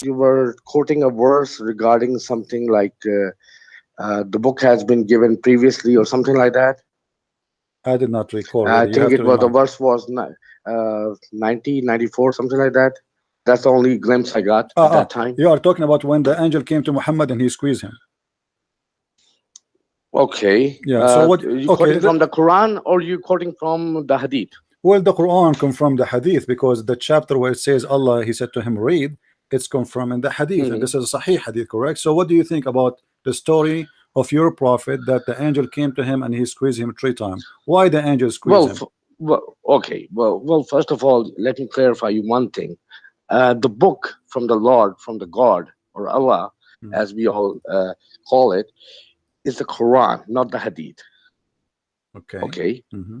you were quoting a verse regarding something like the book has been given previously or something like that. I did not recall I really. You think have it to was the remind. verse was 90, 94, something like that. That's the only glimpse I got at that time. You are talking about when the angel came to Muhammad and he squeezed him. Okay. Yeah. So what? You Okay. quoting from the Quran or you quoting from the Hadith? Well, the Quran come from the Hadith because the chapter where it says Allah, He said to him, read, it's come from in the Hadith, and Hmm. this is a Sahih Hadith, correct? So, what do you think about the story of your prophet that the angel came to him and he squeezed him 3 times? Why the angel squeezed Well, him? okay. Well. First of all, let me clarify you one thing. The book from the Lord, from the God or Allah, Hmm. as we all call it, is the Quran, not the Hadith. Okay. Okay. Hmm.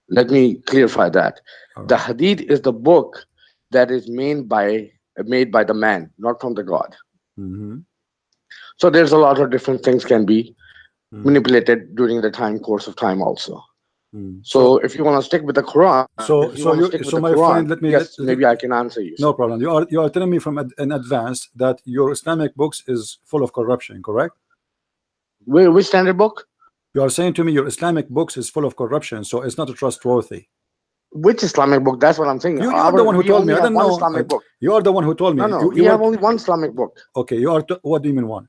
Let me clarify that. All The right. Hadith is the book that is made by the man, not from the God. Hmm. So there's a lot of different things can be Hmm. manipulated during the course of time also. Hmm. So if you want to stick with the Quran, So my friend, let me yes, maybe I can answer you. no problem. You are telling me from in advance that your Islamic books is full of corruption, correct? Which standard book? You are saying to me your Islamic books is full of corruption, so it's not trustworthy. Which Islamic book? That's what I'm saying. You are the one who We told me. only I have don't one know. Islamic book. You are the one who told me. No, we you have are only one Islamic book. okay. You are. What do you mean one?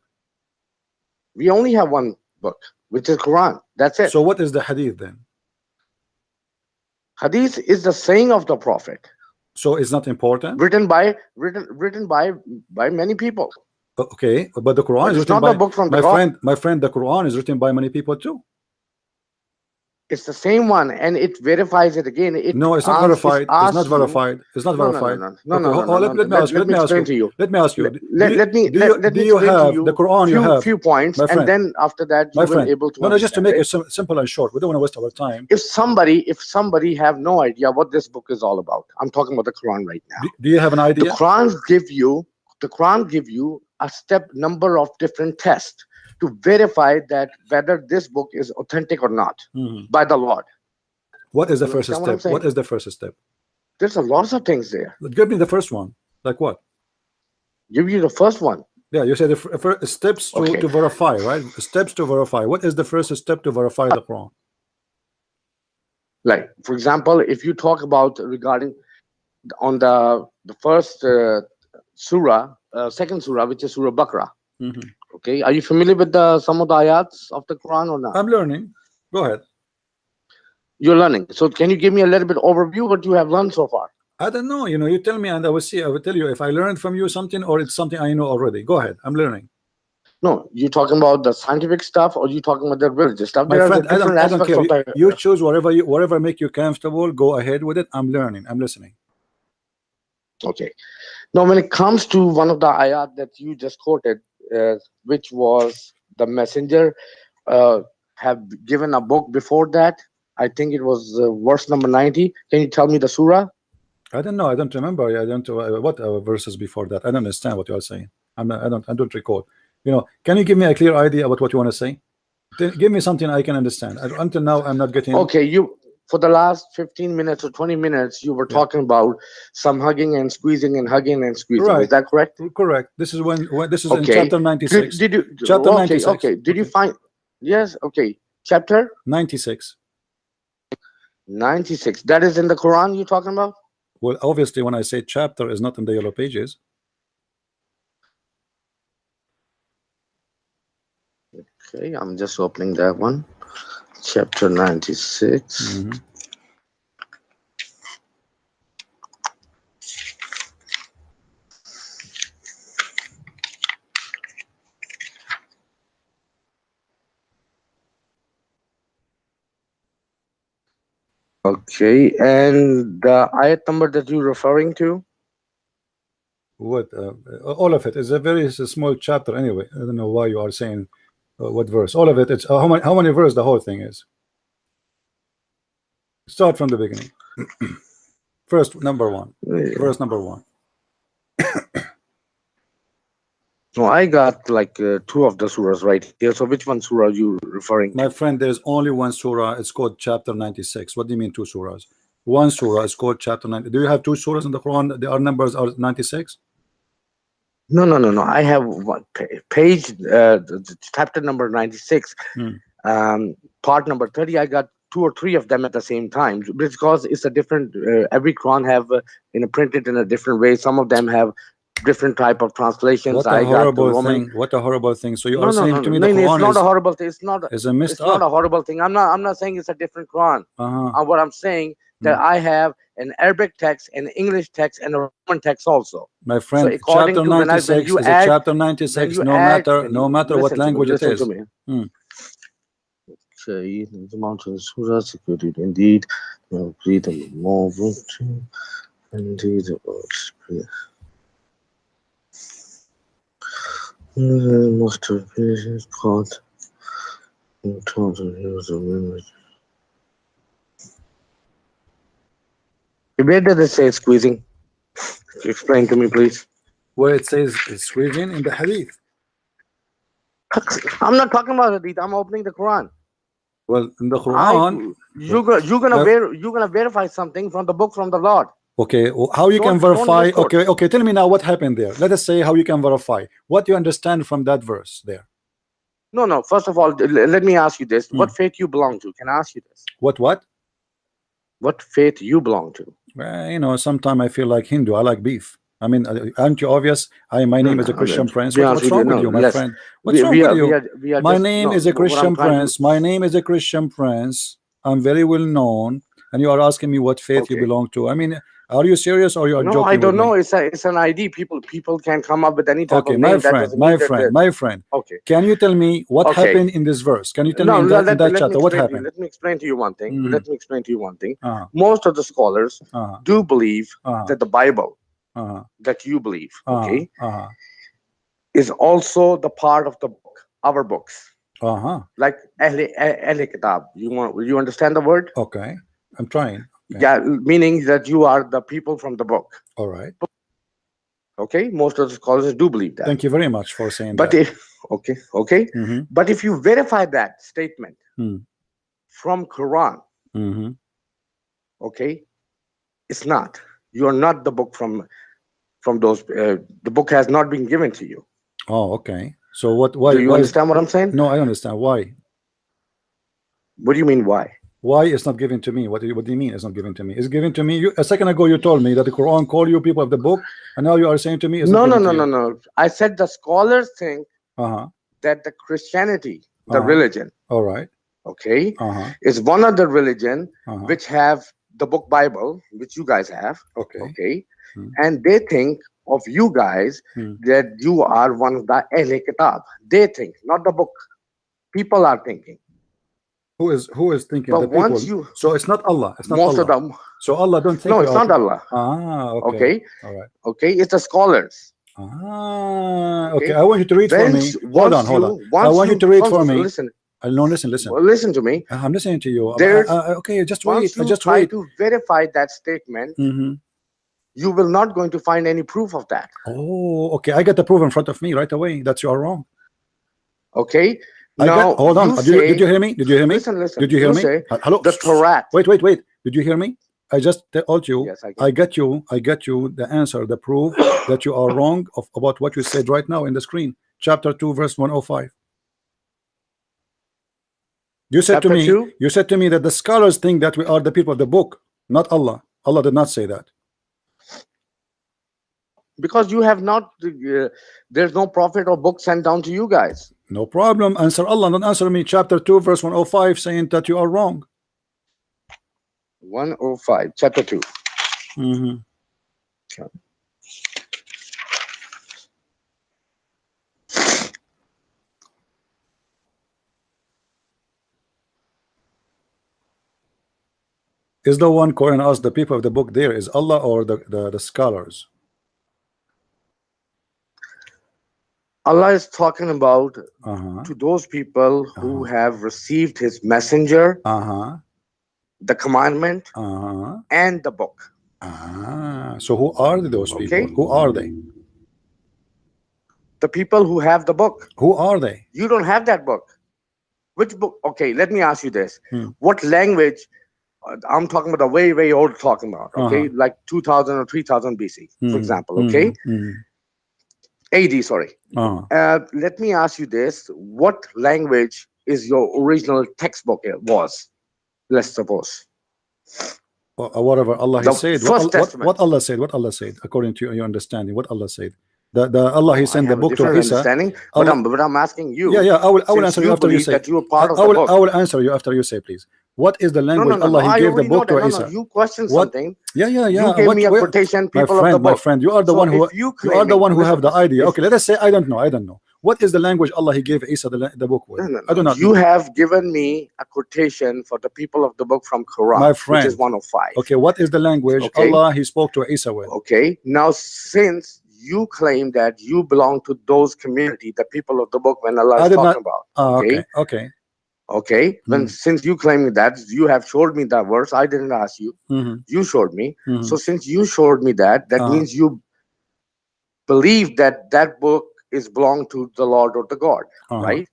We only have one book, which is Quran. That's it. So what is the Hadith then? Hadith is the saying of the Prophet, So it's not important. written by many people. Okay, but the Quran But is it's written not the by book from the my God. friend. My friend, the Quran is written by many people too. It's the same one, and it verifies it again. No, it's not It verified. It's not asks you. verified. It's not No, no, no, verified. no, no, Okay, no, no, no, no. let me ask you. Let Let me me ask explain you. to you. Let me ask you. Let me Do you explain to have the you Quran? You have few points, my and friend. then after that you My will friend. able to No, just to understand make it. it simple and short. We don't want to waste our time. If somebody have no idea what this book is all about, I'm talking about the Quran right now. Do you have an The idea? Quran give you a step number of different tests to verify that whether this book is authentic or not Mhm. by the Lord. What is the You first understand what I'm step? What saying? is the first step? There's a lot of things there. Give me the first one. Like what? Give you the first one. Yeah, you said the first steps Okay. to verify, right? Steps to verify. What is the first step to verify the Quran? Like, for example, if you talk about regarding on the first surah, second surah, which is Surah Baqarah. Mhm. Okay, are you familiar with some of the ayats of the Quran or not? I'm learning. Go ahead. You're learning. So can you give me a little bit overview what you have learned so far? I don't know. You know, you tell me, and I will see. I will tell you if I learned from you something or it's something I know already. Go ahead. I'm learning. No, you talking about the scientific stuff or you talking about the religious stuff? My There are friend, the different I don't aspects care. of the. You choose whatever make you comfortable. Go ahead with it. I'm learning. I'm listening. Okay. Now, when it comes to one of the ayat that you just quoted, which was the messenger have given a book before that. I think it was verse number 90. Can you tell me the surah? I don't know. I don't remember. I don't what verses before that. I don't understand what you are saying. I don't recall. You know, can you give me a clear idea about what you want to say? Give me something I can understand. Until now, I'm not getting. Okay, you for the last 15 minutes or 20 minutes, you were Yeah. talking about some hugging and squeezing and hugging and squeezing. Right. Is that correct? Correct. This is when this is in Okay. chapter 96. Did you? Chapter Okay, 96. okay. Did you find? Yes. Okay. Chapter 96. 96. That is in the Quran you're talking about? Well, obviously, when I say chapter, is not in the yellow pages. Okay, I'm just opening that one. Chapter 96. Mhm. Okay, and the ayat number that you're referring to? What? All of it is a very small chapter anyway. I don't know why you are saying what verse. All of it. It's how many verse the whole thing is. Start from the beginning. First, number one. Verse number 1. No, I got like two of the surahs right here. So which one surah are you referring My to? friend, there's only one surah. It's called chapter 96. What do you mean two surahs? One surah is called chapter 90. Do you have two surahs in the Quran? Their numbers are 96. No. I have one page, chapter number 96, Hmm. part number 30. I got 2 or 3 of them at the same time because it's a different. Every Quran have printed in a different way. Some of them have different type of translations. What a I got the horrible Roman. thing! What a horrible thing! So you No, are no, saying no, to no, me no, the no. It's Quran not a horrible thing. is a messed It's not up. a horrible thing. I'm not saying it's a different Quran. Uh-huh. What I'm saying that I have an Arabic text, an English text, and a Roman text also. My So friend, according chapter to when 96 you is a add chapter 96, no matter what listen to me, language it listen to is. me. Hmm. Okay, the mountains who are security indeed, breathe more indeed. Most of patients caught in total use of memory. Where does it say squeezing? Explain to me, please. Where it says squeezing in the hadith. I'm not talking about hadith. I'm opening the Quran. Well, in the Quran, You're gonna verify something from the book from the Lord. okay, how you can Don't verify? misquote. Okay, tell me now what happened there. Let us say how you can verify what you understand from that verse there. No. First of all, let me ask you this: what faith you belong to? Can I ask you this? What? What faith you belong to? Well, sometimes I feel like Hindu. I like beef. I mean, aren't you obvious? My name is a Christian Prince. Be honest What's with you, wrong with no. you, my Yes, friend? What's wrong with you? we are My just name no. is a What I'm Christian trying Prince. My name is a Christian Prince. I'm very well known, and you are asking me what faith you Okay. belong to. I mean, are you serious or you are No, joking I don't with me? know. It's an ID. People can come up with any type Okay, of my name. That friend, doesn't mean that. my friend. Okay. Can you tell me what Okay. happened in this verse? Can you tell me No, in let that me chapter what explain to you. happened? Let me explain to you one thing. Mhm. Let me explain to you one thing. Uh-huh. Most of the scholars Uh-huh. do believe Uh-huh. that the Bible Uh-huh. that you believe, okay, Uh-huh. is also the part of the book, our books, Uh-huh. like Ahle Kitab. You understand the word? Okay, I'm trying. Okay. Yeah, meaning that you are the people from the book. All right. Okay, most of the scholars do believe that. Thank you very much for saying But that. okay, Mhm. but if you verify that statement Mm. from Quran, Mhm. okay, it's not. You are not the book from those. The book has not been given to you. Oh, okay. So what? Why? Do you Why is? understand what I'm saying? No, I understand. Why? What do you mean? Why? Why it's not given to me? What do you mean it's not given to me? It's given to me. A second ago you told me that the Quran call you people of the book, and now you are saying to me it's not given to you. No. I said the scholars think Uh-huh. that the Christianity, the Uh-huh. religion, All right. okay, Uh-huh. is one of the religion Uh-huh. which have the book Bible, which you guys have, Okay. okay, Hmm. and they think of you guys that you are one of the Ahle Kitab. They think, not the book. People are thinking. Who is thinking? But The people. once you, So it's not Allah. It's not most Allah. of them, So Allah don't think no, you it's are. not Allah. Okay. Okay, All right. okay, it's the scholars. Okay. I want you to read for me. Hold on. I want you to read for me. Listen. No, listen. Listen to me. I'm listening to you. Okay, just wait. Once you Just try wait. to verify that statement, you will not going to find any proof of that. Oh, okay. I got the proof in front of me right away. That's you are wrong. Okay. Hold on. Did you hear me? Did you hear me? Listen. Did you hear me? Hello. The Torah. Wait. Did you hear me? I just told you. Yes, I got you the answer, the proof that you are wrong about what you said right now in the screen. Chapter 2, verse 105. You said to me that the scholars think that we are the people of the book, not Allah. Allah did not say that. Because you have not, there's no prophet or book sent down to you guys. No problem. Answer Allah, don't answer me. Chapter 2, verse 105, saying that you are wrong. 105, chapter 2. Okay. Is the one calling us the people of the book there is Allah or the scholars? Allah is talking about to those people who have received his messenger, the commandment, and the book. So who are those people? Who are they? The people who have the book. Who are they? You don't have that book. Which book? Okay, let me ask you this. What language? I'm talking about the way old talking about, okay? Like 2000 or 3000 BC, for example, okay? AD, sorry. Let me ask you this. What language is your original textbook was? Let's suppose. Whatever Allah The he said. first testament. What Allah said. What Allah said. According to your understanding, what Allah said. The Allah he sent I the have a book to different Isa. understanding, Allah, but I'm asking you. Yeah, I will answer Since you after you believe say. that you are part of I the will book. I will answer you after you say, please. What is the No, language Allah he I gave the already know book that. to No, Isa? you questioned What? something. Yeah. You gave me a quotation, people of the book. My friend, you are the So one who if you are the one who have the listen, idea. Okay, let us say I don't know. What is the language Allah he gave Isa the book with? I do not You know. have given me a quotation for the people of the book from Quran, My friend, which is 105. Okay, what is the language Allah he spoke to Isa with? Okay, now since you claim that you belong to those community, the people of the book, when Allah is talking about. Okay. When since you claim that, you have showed me that verse. I didn't ask you. You showed me. So since you showed me that means you believe that book is belong to the Lord or the God, right?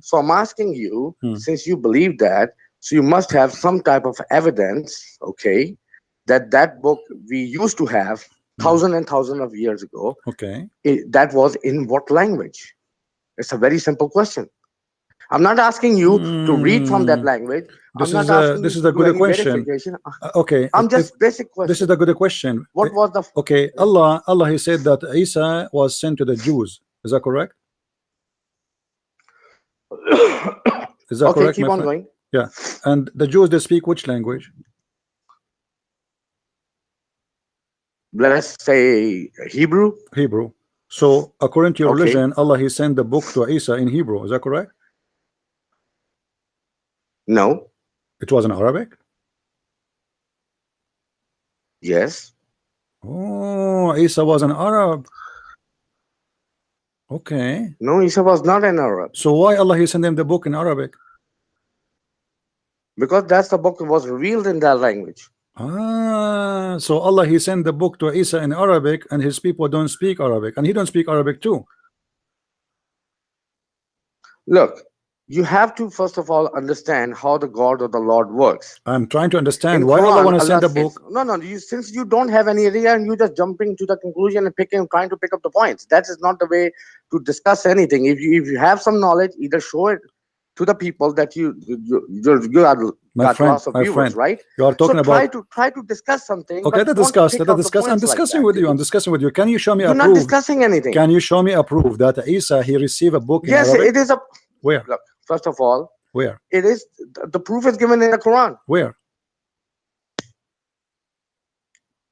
So I'm asking you, since you believe that, so you must have some type of evidence, okay, that book we used to have thousands and thousands of years ago. Okay. That was in what language? It's a very simple question. I'm not asking you to read from that language. This is a good question. Okay. I'm just basic question. This is a good question. What was the okay? Allah he said that Isa was sent to the Jews. Is that correct? Is that correct? Keep on going. Yeah. And the Jews, they speak which language? Let us say Hebrew. Hebrew. So according to your religion, Allah he sent the book to Isa in Hebrew. Is that correct? No. It was in Arabic? Yes. Oh, Isa was an Arab. Okay. No, Isa was not an Arab. So why Allah he sent him the book in Arabic? Because that's the book that was revealed in that language. So Allah he sent the book to Isa in Arabic, and his people don't speak Arabic, and he don't speak Arabic too. Look, you have to first of all understand how the God or the Lord works. I'm trying to understand why Allah want to send the book. Since you don't have any idea and you just jumping to the conclusion and trying to pick up the points. That is not the way to discuss anything. If you have some knowledge, either show it to the people that you are lots of viewers, right? You are talking about try to discuss something. Okay, let us discuss. I'm discussing with you. I'm discussing with you. Can you show me a proof? You're not discussing anything. Can you show me a proof that Isa he received a book in Arabic? Yes, it is a. Where? Look, first of all, where? It is the proof is given in the Quran. Where?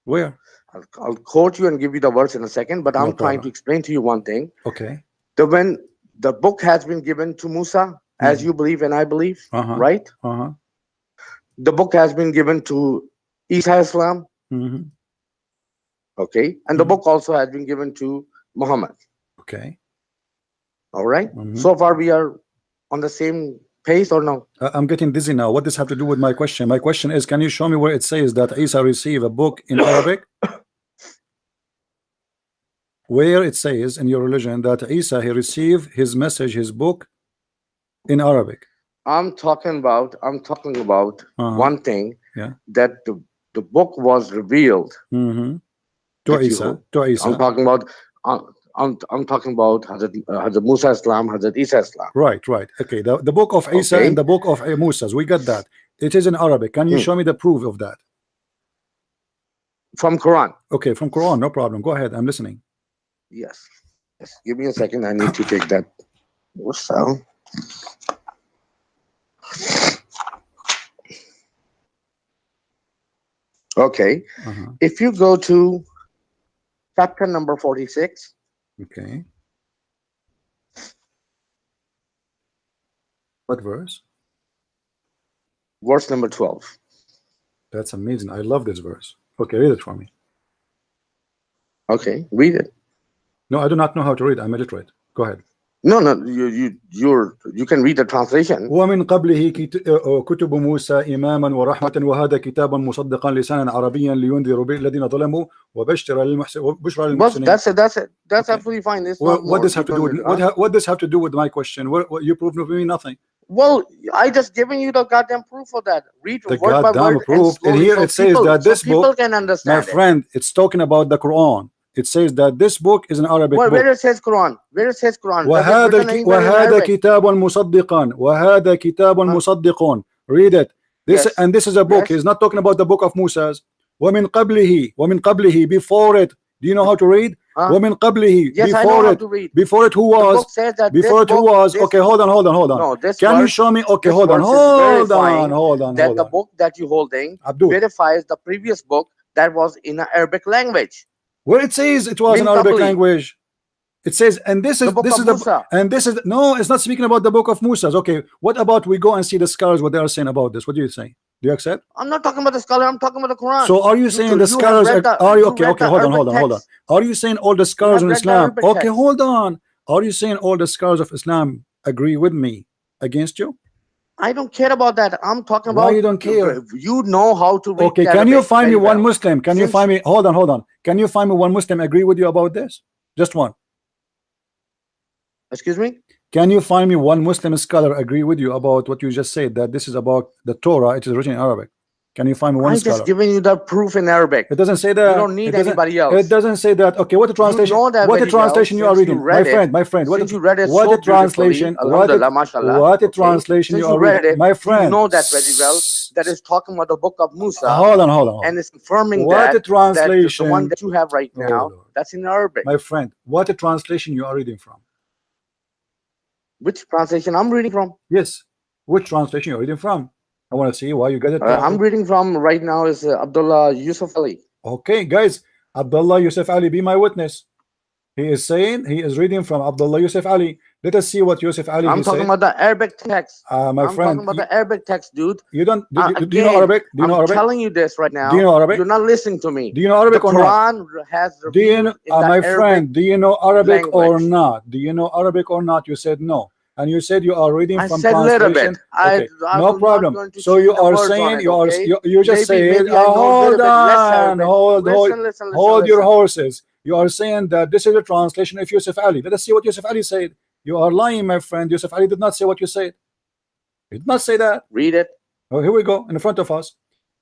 Where? I'll quote you and give you the words in a second, but I'm trying to explain to you one thing. Okay. When the book has been given to Musa, as you believe and I believe, right? The book has been given to Isa Islam. Okay. And the book also has been given to Muhammad. Okay. All right. So far we are on the same pace or no? I'm getting dizzy now. What does this have to do with my question? My question is, can you show me where it says that Isa received a book in Arabic? Where it says in your religion that Isa he received his message, his book in Arabic? I'm talking about one thing. Yeah. That the book was revealed to Isa. I'm talking about I'm talking about Hazrat Musa Islam, Hazrat Isa Islam. Right. Okay. The book of Isa and the book of Musa, we got that. It is in Arabic. Can you show me the proof of that? From Quran. Okay, from Quran, no problem. Go ahead. I'm listening. Yes. Give me a second. I need to take that. So. Okay. If you go to chapter number 46. Okay. What verse? Verse number 12. That's amazing. I love this verse. Okay, read it for me. Okay, read it. No, I do not know how to read. I'm illiterate. Go ahead. No, you can read the translation. ومن قبله كتب موسى إماما ورحمة وهذا كتاب مصدقا لسانا عربيا لينذر به الذين ظلموا وبشر للمحسنين. That's it. That's absolutely fine. What does have to do with what does have to do with my question? What you proved to me nothing. Well, I just giving you the goddamn proof for that. Read the word by word proof, and here it says that this book, can understand. My friend, it's talking about the Quran. It says that this book is an Arabic book. Where it says Quran? Where it says Quran? Does it وهذا written anywhere in وهذا Arabic? كتاب مصدقا وهذا كتاب مصدق. Read it. This Yes. and this is a book. Yes. He's not talking about the book of Moses. ومن قبله before it. Do you know how to read? Huh? ومن قبله Yes, I know before how it. to read. Before it who The was? book says that Before it this who book- was? this- Okay, hold on. No, this Can you verse- show me? Okay, this hold on. verse is verifying that Hold the on. book that you're holding Abdul, verifies the previous book that was in an Arabic language. where it says it was Min in Arabic qabli. language, it says, and this The is book this of is the Musa. and this is no, it's not speaking about the book of Musa. Okay, what about we go and see the scholars what they are saying about this? What do you say? Do you accept? I'm not talking about the scholar. I'm talking about the Quran. So are you saying you the have scholars read the- are you you okay? read Okay, the hold on, Arabic hold on. text. Are you saying all the scholars in read the Islam? Arabic Okay, text. hold on. Are you saying all the scholars of Islam agree with me against you? I don't care about that. I'm talking Why about you don't care? You know how to read. Okay, the can you Arabic find me very one well. Muslim? Can you Since- find me? Hold on. Can you find me one Muslim agree with you about this? Just one. Excuse me? Can you find me one Muslim scholar agree with you about what you just said, that this is about the Torah, it is written in Arabic? Can you find me one I'm scholar? just giving you the proof in Arabic. It doesn't say that. You don't need It doesn't- anybody else. It doesn't say that. Okay, what the translation? know that What the very well translation you are since you reading? read My friend. What Since the, you read it what so the translation? beautifully, What the, alhamdulillah, mashallah, what the okay? translation Since you are you read reading? it, My friend. you know that very well, that is talking about the book of Musa, Hold on. and it's confirming What the that translation? the one that you have right Oh, now, Lord. that's in Arabic. My friend, what the translation you are reading from? Which translation I'm reading from? Yes. Which translation you're reading from? I want to see why you get it. I'm reading from right now is Abdullah Yusuf Ali. Okay, guys, Abdullah Yusuf Ali, be my witness. He is saying he is reading from Abdullah Yusuf Ali. Let us see what Yusuf Ali I'm he talking said. about the Arabic text. My I'm friend, talking about the Arabic text, dude. you don't do you know Again, Arabic? Do you know I'm Arabic? telling you this right now. Do you know Arabic? You're not listening to me. Do you know Arabic the or not? Quran has Do you revealed know, in the my Arabic friend? Do you know Arabic or language. not? Do you know Arabic or not? You said no, and you said you are reading I from said little translation. bit. I Okay, I'm no not problem. going to So change you the are words on saying it, you are okay? you just Maybe said I know a hold little bit less on, Arabic. hold Listen, your horses. You are saying that this is a translation of Yusuf Ali. Let us see what Yusuf Ali said. You are lying, my friend. Yusuf Ali did not say what you said. He did not say that. Read it. Oh, here we go in front of us.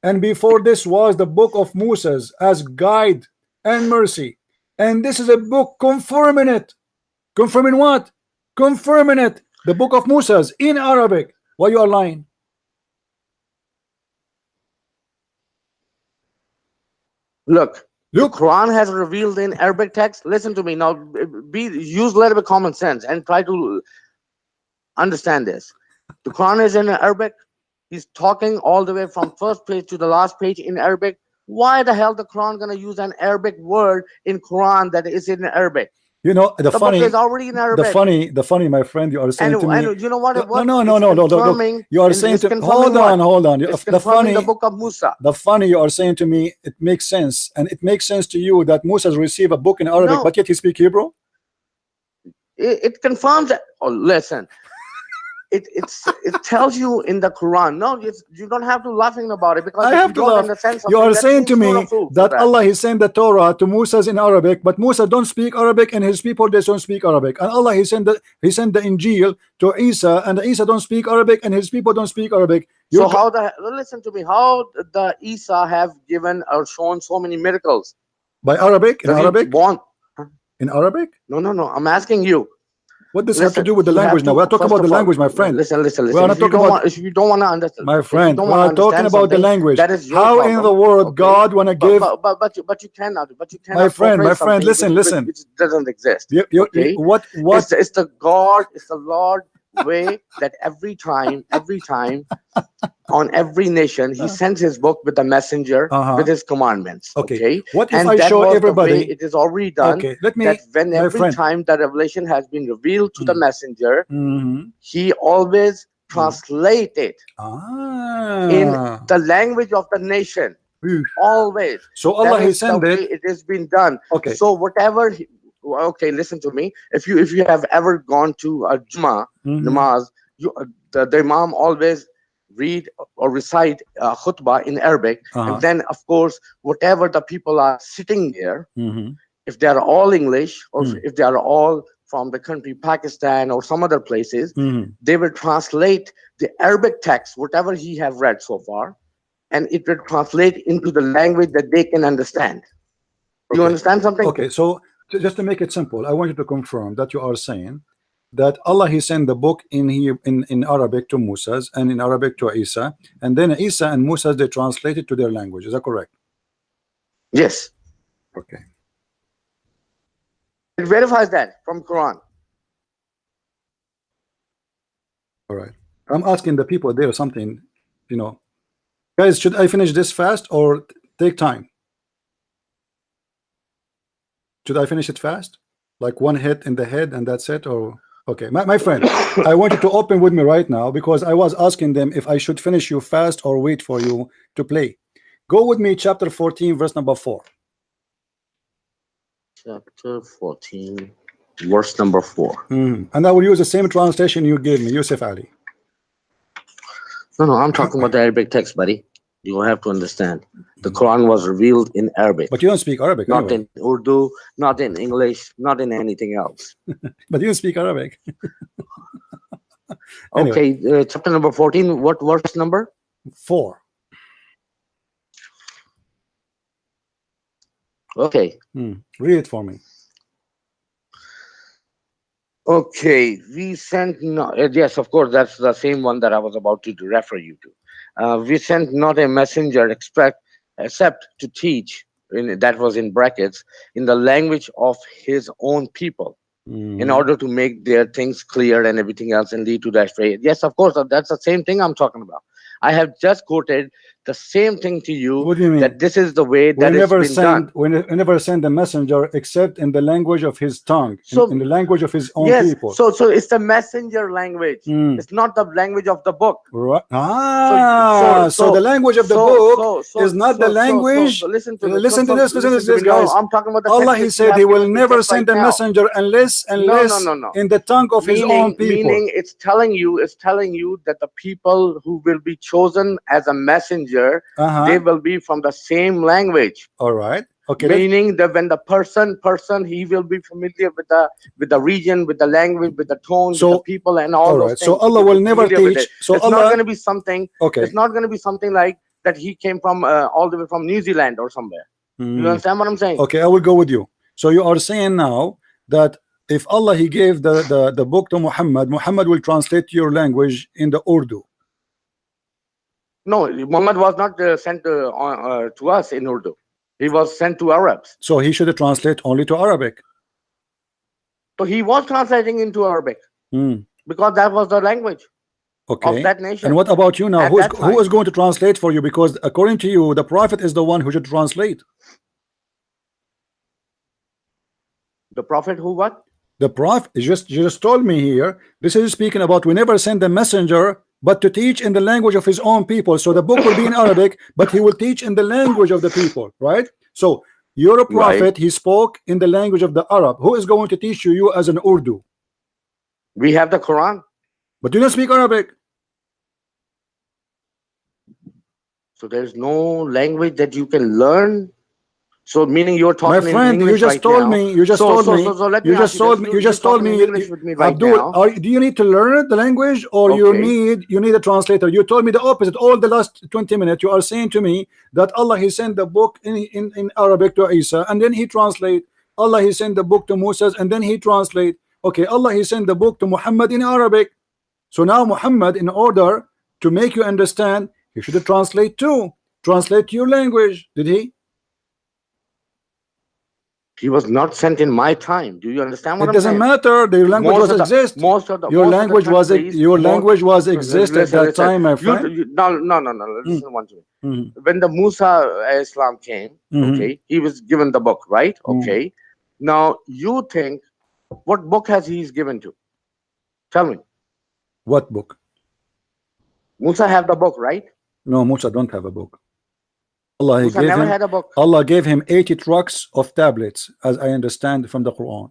And before this was the book of Moses as guide and mercy. And this is a book confirming it. Confirming what? Confirming it. The book of Moses in Arabic. Why you are lying? Look, Look. the Quran has revealed in Arabic text. Listen to me now. Use a little bit of common sense and try to understand this. The Quran is in Arabic. He's talking all the way from first page to the last page in Arabic. Why the hell the Quran gonna use an Arabic word in Quran that is in Arabic? You know the funny. book is already in Arabic. The funny, my friend. You are saying And, to me. and you know what? No, what no. it's Look. confirming- You are it's saying to confirming hold on. It's The confirming funny. the book of Musa. The funny you are saying to me, it makes sense, and it makes sense to you that Moses received a book in Arabic, No. but yet he speak Hebrew. It confirms that. Oh, listen. It tells you in the Quran. No, you don't have to laughing about it because I if have you to don't laugh. understand something, You are that saying means to me Surah Fu for that Allah He sent the Torah to Moses in Arabic, but Musa don't speak Arabic, and his people they don't speak Arabic. And Allah He sent the Injil to Isa, and Isa don't speak Arabic, and his people don't speak Arabic. So listen to me? How the Isa have given or shown so many miracles? By Arabic? In Does he Arabic? want? In Arabic? No. I'm asking you. What does have to Listen, do with the you have language now? to- We're talking first about the of all, language, my friend. Listen. We are not talking about If you don't want to understand, my friend. We are talking about the language. That is your How problem, in the world okay? God wanna give? But you cannot. But you cannot. My friend, portray something listen. which doesn't exist. Okay? What? It's the God, it's the Lord way that every time, on every nation, He sends His book with the messenger with His commandments. Okay. What if And I that show was the way everybody? it is already done. Okay, let me. That when my every friend. time the revelation has been revealed to the messenger, Mhm. he always translate it in Ah. the language of the nation. Ooh. Always. So Allah That He is the sent way it. it has been done. Okay. So whatever. Okay, listen to me. If you have ever gone to a Juma Mhm. namaz, the Imam always read or recite khutbah in Arabic, and then of course whatever the people are sitting there, Mhm. if they are all English or if they are all from the country Pakistan or some other places, Mhm. they will translate the Arabic text, whatever he have read so far, and it will translate into the language that they can understand. You understand something? Okay, so just to make it simple, I want you to confirm that you are saying that Allah he sent the book in here in Arabic to Musa's and in Arabic to Isa, and then Isa and Musa they translated to their language. Is that correct? Yes. Okay. It verifies that from Quran. All right. I'm asking the people there something, you know. Guys, should I finish this fast or take time? Should I finish it fast? Like one hit in the head and that's it? Or okay, my friend, I want you to open with me right now because I was asking them if I should finish you fast or wait for you to play. Go with me, chapter 14, verse number 4. Chapter 14, verse number 4. And I will use the same translation you gave me, Yusuf Ali. No, I'm talking about the Arabic text, buddy. You have to understand. The Quran was revealed in Arabic. But you don't speak Arabic. Not anyway. in Urdu, not in English, not in anything else. But you don't speak Arabic. Anyway. Okay, chapter number 14, what verse number? 4. Okay. Read it for me. Okay, we sent yes, of course, that's the same one that I was about to refer you to. We sent not a messenger except to teach, that was in brackets, in the language of his own people, in order to make their things clear and everything else and lead to that way. Yes, of course, that's the same thing I'm talking about. I have just quoted the same thing to you. What do you mean? That this is the way that it's been done. We never send a messenger except in the language of his tongue, So, in the language of his own yes, people. so it's the messenger language. It's not the language of the book. Right. So the language of the book is not the language. Listen to listen to this, guys. No, I'm talking about the Allah, text he that said you he have will given me never just send right a now. messenger unless No. in the tongue of his own people. Meaning it's telling you that the people who will be chosen as a messenger, they will be from the same language. All right. Okay. Meaning that when the person he will be familiar with the region, with the language, with the tone, with the people, and all those things. So Allah will never teach. So it's not going to be something. Okay. It's not going to be something like that. He came from all the way from New Zealand or somewhere. You understand what I'm saying? Okay, I will go with you. So you are saying now that if Allah he gave the book to Muhammad, Muhammad will translate your language in the Urdu. No, Muhammad was not sent to us in Urdu. He was sent to Arabs. So he should translate only to Arabic. So he was translating into Arabic because that was the language of that nation. And what about you now? Who is going to translate for you? Because according to you, the Prophet is the one who should translate. The Prophet who what? The Prophet, you just told me here, this is speaking about we never send a messenger but to teach in the language of his own people. So the book will be in Arabic, but he will teach in the language of the people, right? So you're a prophet, right. He spoke in the language of the Arab. Who is going to teach you as an Urdu? We have the Quran. But you don't speak Arabic. So there's no language that you can learn. So meaning you're talking my friend, in English you just told me. You just told me. Abdul, do you need to learn the language, or you need a translator? You told me the opposite. All the last 20 minutes, you are saying to me that Allah he sent the book in Arabic to Isa, and then he translate. Allah he sent the book to Musa, and then he translate. Okay, Allah he sent the book to Muhammad in Arabic. So now Muhammad, in order to make you understand, he should translate too. Translate your language. Did he? He was not sent in my time. Do you understand what I'm saying? It doesn't matter. The language was exist. Your language was exist at that time, my friend. No. Listen one to me. When the Musa Islam came, okay, he was given the book, right? Okay. Now you think, what book has he given to? Tell me. What book? Musa have the book, right? No, Musa don't have a book. Allah had a book. Allah gave him 80 trucks of tablets, as I understand from the Quran.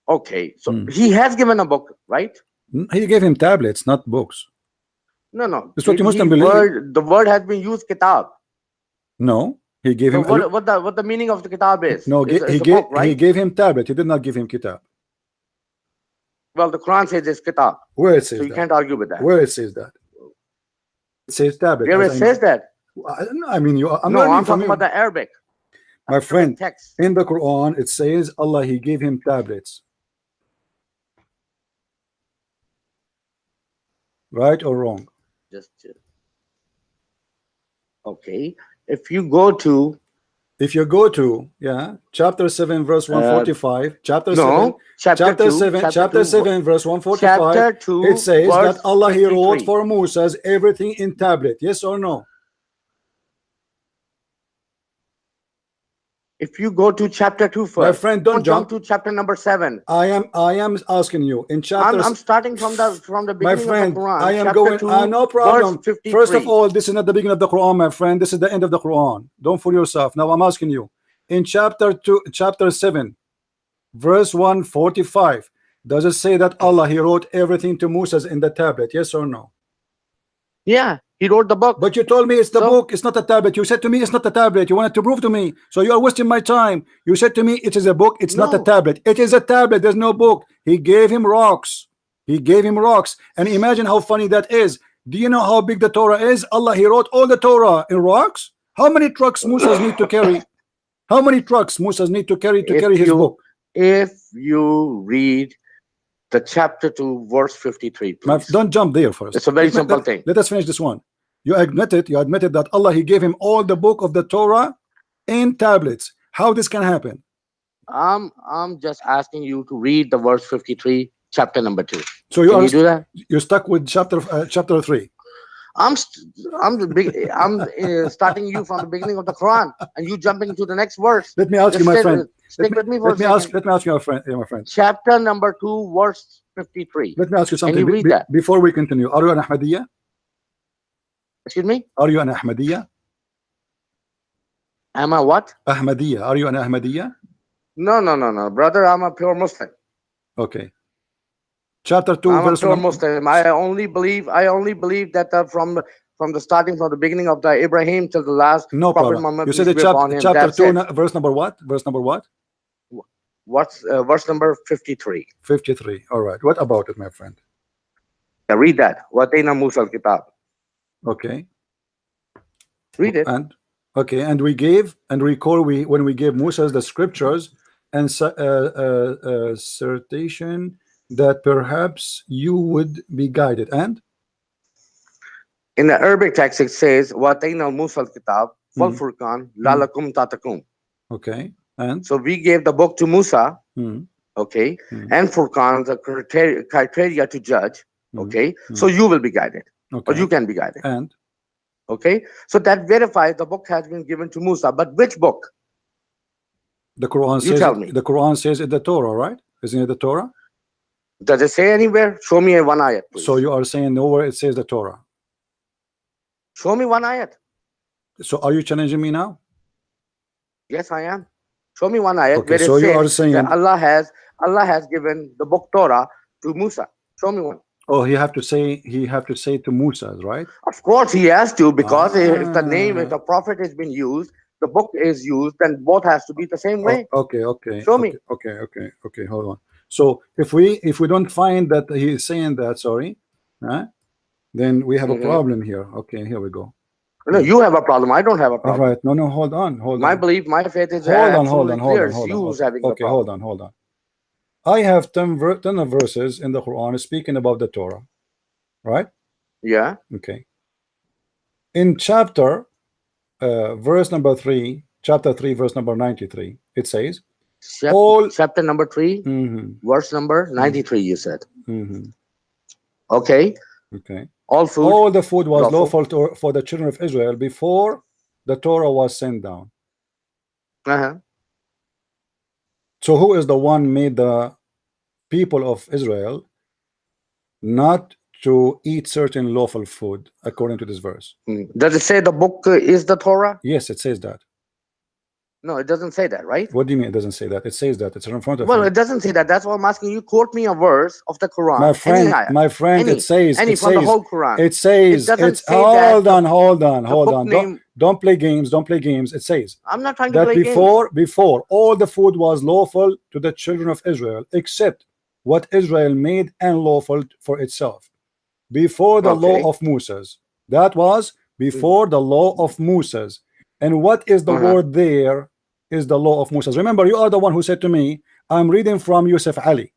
Okay, so he has given a book, right? He gave him tablets, not books. No. That's what you Muslim believe. The word has been used, kitab. No, he gave him. What the meaning of the kitab is? No, he gave him tablet. He did not give him kitab. Well, the Quran says it's kitab. Where it says so you can't argue with that. Where it says that? It says tablet. Where it says that? I mean, I'm talking about the Arabic. My friend, text. in the Quran it says Allah he gave him tablets. Right or wrong? Just okay. If you go to chapter 7 verse 145, chapter 7 no, chapter 7 verse 145, chapter 2, it says verse that Allah he wrote 53. for Moses everything in tablet. Yes or no? If you go to chapter 2 first, My friend, don't jump to chapter number 7. I am asking you in chapter. I'm starting from the My beginning friend, of the Quran. I am chapter going. 2, No problem. verse 53. First of all, this is not the beginning of the Quran, my friend. This is the end of the Quran. Don't fool yourself. Now I'm asking you in chapter 7, verse 145. Does it say that Allah he wrote everything to Moses in the tablet? Yes or no? Yeah, he wrote the book. But you told me it's the book, it's not a tablet. You said to me it's not a tablet. You wanted to prove to me. So you are wasting my time. You said to me it is a book, it's not a tablet. It is a tablet, there's no book. He gave him rocks. He gave him rocks. And imagine how funny that is. Do you know how big the Torah is? Allah he wrote all the Torah in rocks. How many trucks Moses need to carry? How many trucks Moses need to carry his book? If you read the chapter 2 verse 53, please. Don't jump there first. It's a very simple thing. Let us finish this one. You admitted that Allah he gave him all the book of the Torah in tablets. How this can happen? I'm just asking you to read the verse 53, chapter number 2. So Can you do that? You're stuck with chapter 3. I'm starting you from the beginning of the Quran, and you jumping to the next verse. Let me ask you, my friend. Stick with me for a second. Let me ask you, my friend. Chapter number 2, verse 53. Let me ask you something. Can you read that? Before we continue, are you an Ahmadiyya? Excuse me? Are you an Ahmadiyya? Am I what? Ahmadiyya. Are you an Ahmadiyya? No, brother. I'm a pure Muslim. Okay. Chapter 2, I'm verse a pure 1. Muslim. I only believe that from the starting, from the beginning of the Abraham till the last. No Prophet problem. Muhammad, You said the chapter 2, verse number what? Verse number what? What's verse number 53? 53. All right. What about it, my friend? Yeah, read that. Wataina Musa al-Kitab. Okay. Read it. And okay, and we gave and recall when we gave Moses the scriptures and certain that perhaps you would be guided. And in the Arabic text it says Wataina Musa al-Kitab wal Furqan lalakum tatakum. Okay. And so we gave the book to Musa, okay, and Furqan, the criteria to judge, okay, so you will be guided, or you can be guided. And okay, so that verifies the book has been given to Musa. But which book? The Quran says. Tell me. The Quran says it's the Torah, right? Isn't it the Torah? Does it say anywhere? Show me one ayat, please. So you are saying nowhere it says the Torah. Show me one ayat. So are you challenging me now? Yes, I am. Show me one ayat okay, so you are saying that Allah has given the book Torah to Musa. Show me one. Oh, he have to say to Musa, right? Of course he has to, because if the name, if the prophet has been used, the book is used, then both has to be the same way. Okay. Show me. Okay. Hold on. So if we don't find that he is saying that, sorry, then we have a problem here. Okay, here we go. No, you have a problem. I don't have a problem. All right. No, hold on. My belief, my faith is hold on. Okay, hold on. I have 10 verses in the Quran speaking about the Torah, right? Yeah. Okay. In chapter verse number 3, chapter 3, verse number 93, it says chapter number 3, verse number 93, you said. Okay. All the food was lawful for the children of Israel before the Torah was sent down. So who is the one made the people of Israel not to eat certain lawful food according to this verse? Does it say the book is the Torah? Yes, it says that. No, it doesn't say that, right? What do you mean it doesn't say that? It says that. It's in front of Well, me. it doesn't say that. That's why I'm asking you. Quote me a verse of the Quran. My friend, it says from the whole Quran. It says it's hold on. Don't play games. It says I'm not trying to play games. Before all the food was lawful to the children of Israel except what Israel made unlawful for itself before the law of Moses. That was before the law of Moses. And what is the word there? is the law of Musa. Remember, you are the one who said to me, I'm reading from Yusuf Ali.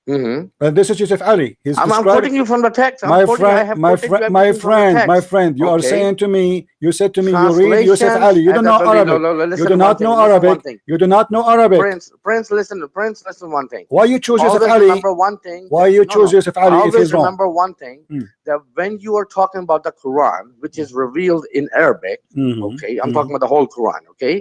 And this is Yusuf Ali. He's I'm quoting you from the text. My friend, my friend, you are saying to me, you said to me, you read Yusuf Ali. You don't know Arabic. You do not know Arabic. You do not know Arabic. Prince, listen one thing. Why you choose Yusuf Ali? Remember one thing. Why you choose Yusuf Ali if he's wrong? Remember one thing, that when you are talking about the Quran, which is revealed in Arabic, okay, I'm talking about the whole Quran, okay?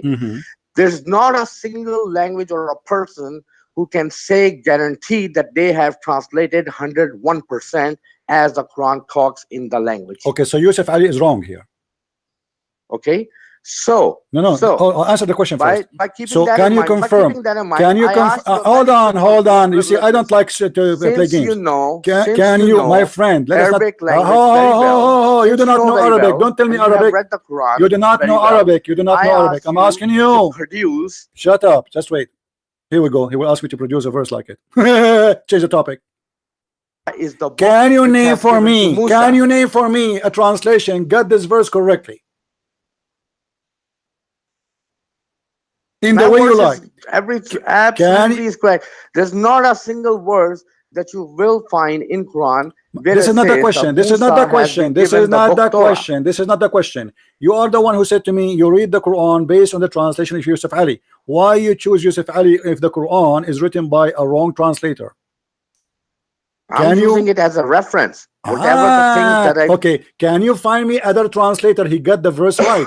There's not a single language or a person who can say guaranteed that they have translated 101% as the Quran talks in the language. Okay, so Yusuf Ali is wrong here. Okay, so I'll answer the question first. By keeping so that can in you mind, confirm? Can you confirm? Hold on. You see, I don't like to play games. You know, can you, my friend? Let Arabic us not. language You do not know Arabic. Don't tell me Arabic. Read the Quran you do not know Arabic. You do not know Arabic. I'm asking you. Produce. Shut up. Just wait. Here we go. He will ask me to produce a verse like it. Change the topic. Can you name for me? Can you name for me a translation got this verse correctly? In the way you like. Absolutely is correct. There's not a single verse that you will find in Quran. This is not the question. This is not the question. This is not the question. This is not the question. You are the one who said to me, you read the Quran based on the translation of Yusuf Ali. Why you choose Yusuf Ali if the Quran is written by a wrong translator? I'm using it as a reference. Whatever the things that okay. Can you find me other translator? He got the verse right.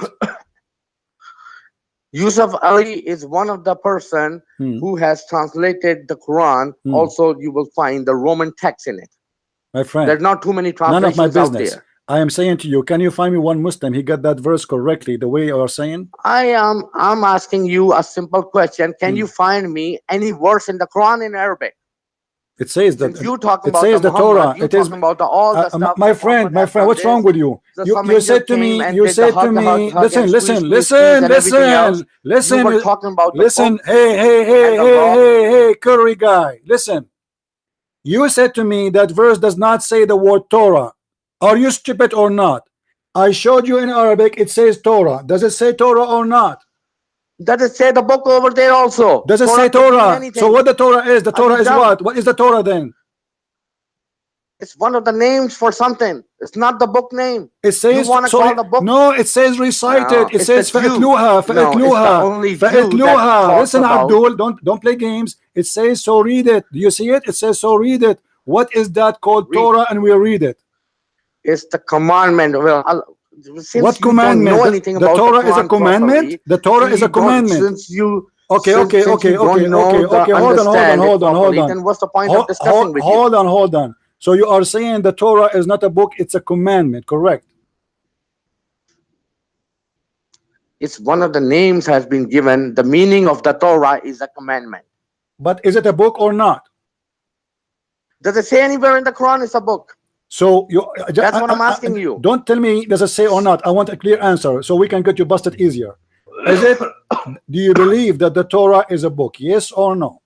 Yusuf Ali is one of the person who has translated the Quran. Also, you will find the Roman text in it. My friend, there's not too many translations none of my business. out there. I am saying to you, can you find me one Muslim? He got that verse correctly, the way you are saying. I'm asking you a simple question. Can you find me any verse in the Quran in Arabic? It says that you talk about says the Torah. It is about all the stuff. My friend, what's wrong with you? You said to me, listen. We're talking about listen. Hey, curry guy, listen. You said to me that verse does not say the word Torah. Are you stupid or not? I showed you in Arabic. It says Torah. Does it say Torah or not? Does it say the book over there also? Does it say Torah? So what the Torah is? The Torah is what? What is the Torah then? It's one of the names for something. It's not the book name. It says you want to call the book? No, it says recited. It says fa'itluha. Listen, Abdul, don't play games. It says so read it. Do you see it? It says so read it. What is that called? Torah, and we read it. It's the commandment. Well, what commandment? The Torah is a commandment. The Torah is a commandment. Since you okay. Hold on. Then what's the point of discussing with you? Hold on. So you are saying the Torah is not a book; it's a commandment, correct? It's one of the names has been given. The meaning of the Torah is a commandment. But is it a book or not? Does it say anywhere in the Quran it's a book? So that's what I'm asking you. Don't tell me does it say or not. I want a clear answer so we can get you busted easier. Is it? Do you believe that the Torah is a book? Yes or no?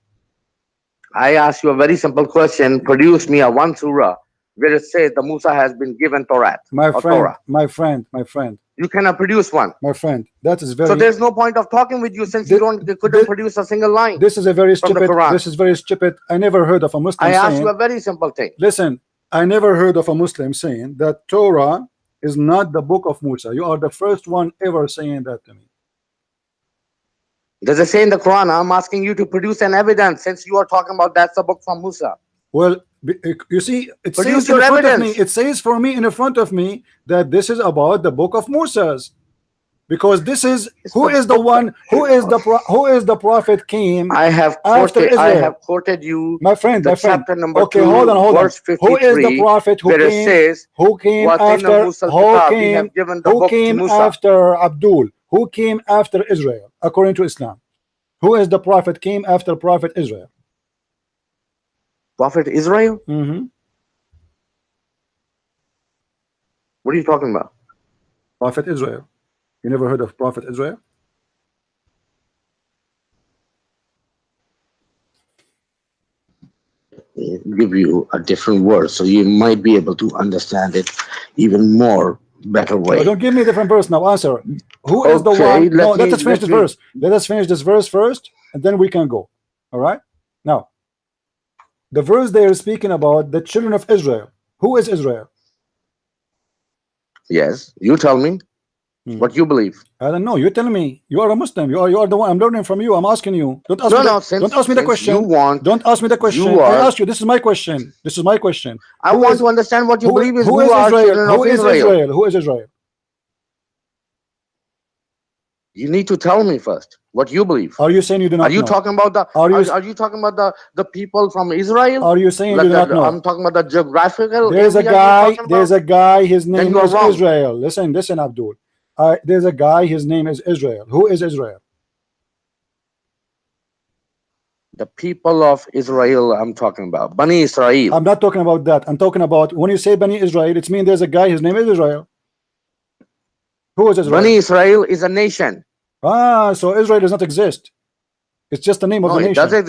I ask you a very simple question. Produce me a one surah where it says the Musa has been given Torah. My friend. You cannot produce one. My friend, that is very. So there's no point of talking with you since you couldn't produce a single line. This is a very stupid. This is very stupid. I never heard of a Muslim saying. I asked you a very simple thing. Listen, I never heard of a Muslim saying that Torah is not the book of Musa. You are the first one ever saying that to me. Does it say in the Quran? I'm asking you to produce an evidence since you are talking about that's a book from Musa. Well, you see, it says in front of me. It says for me in front of me that this is about the book of Musa's, because this is who is the one who is the prophet came. I have quoted you, my friend. Chapter number okay, 2, hold on. Verse 53, who is the prophet who came after Abdul? Who came after Israel according to Islam? Who is the prophet came after Prophet Israel? Prophet Israel? Mm-hmm. What are you talking about? Prophet Israel. You never heard of Prophet Israel? Give you a different word so you might be able to understand it even more better No, way. don't give me a different verse now. Answer. Who is the Okay, one? No, let let me- us finish let this me- verse. Let us finish this verse first, and then we can go. All right. Now, the verse they are speaking about the children of Israel. Who is Israel? Yes, you tell me what you believe. I don't know. You tell me. You are a Muslim. You are the one. I'm learning from you. I'm asking you. Don't ask No, me. no, Don't ask me the since question. you want, Don't ask me the question. you I are- ask you. This is my question. This is my question. I Who want is- to understand what you who- believe is who who are Israel? children Who of is Israel. Israel? Who is Israel? You need to tell me first what you believe. Are you saying you do not Are you know? talking about the? Are you- Are you talking about the people from Israel? Are you saying you Like do not that, know? I'm talking about the geographical There's a area you're guy. talking There's about? a guy. His name you are is wrong. Israel. Listen, Abdul. There's a guy. His name is Israel. Who is Israel? The people of Israel I'm talking about. Bani Israel. I'm not talking about that. I'm talking about when you say Bani Israel, it's mean there's a guy. His name is Israel. Who is Israel? Bani Israel is a nation. So Israel does not exist. It's just the name of No, the it nation. doesn't.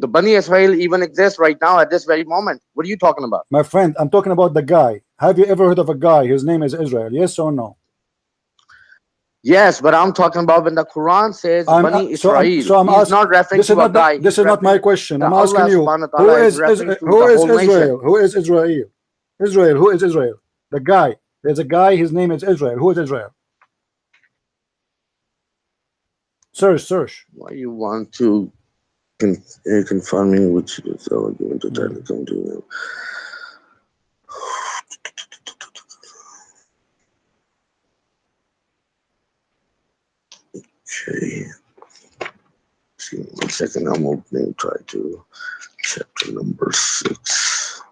The Bani Israel even exists right now at this very moment. What are you talking about? My friend, I'm talking about the guy. Have you ever heard of a guy? His name is Israel. Yes or no? Yes, but I'm talking about when the Quran says Bani Israel. So I'm He's asking. not referring to a guy. This is not my question. I'm asking you. Who is Israel? Who is Israel? Who is Israel? Israel. Who is Israel? The guy. There's a guy. His name is Israel. Who is Israel? Search. Why you want to confirm me which is going to try to come to you? Okay. See, 1 second. I'm opening. Try to chapter number 6.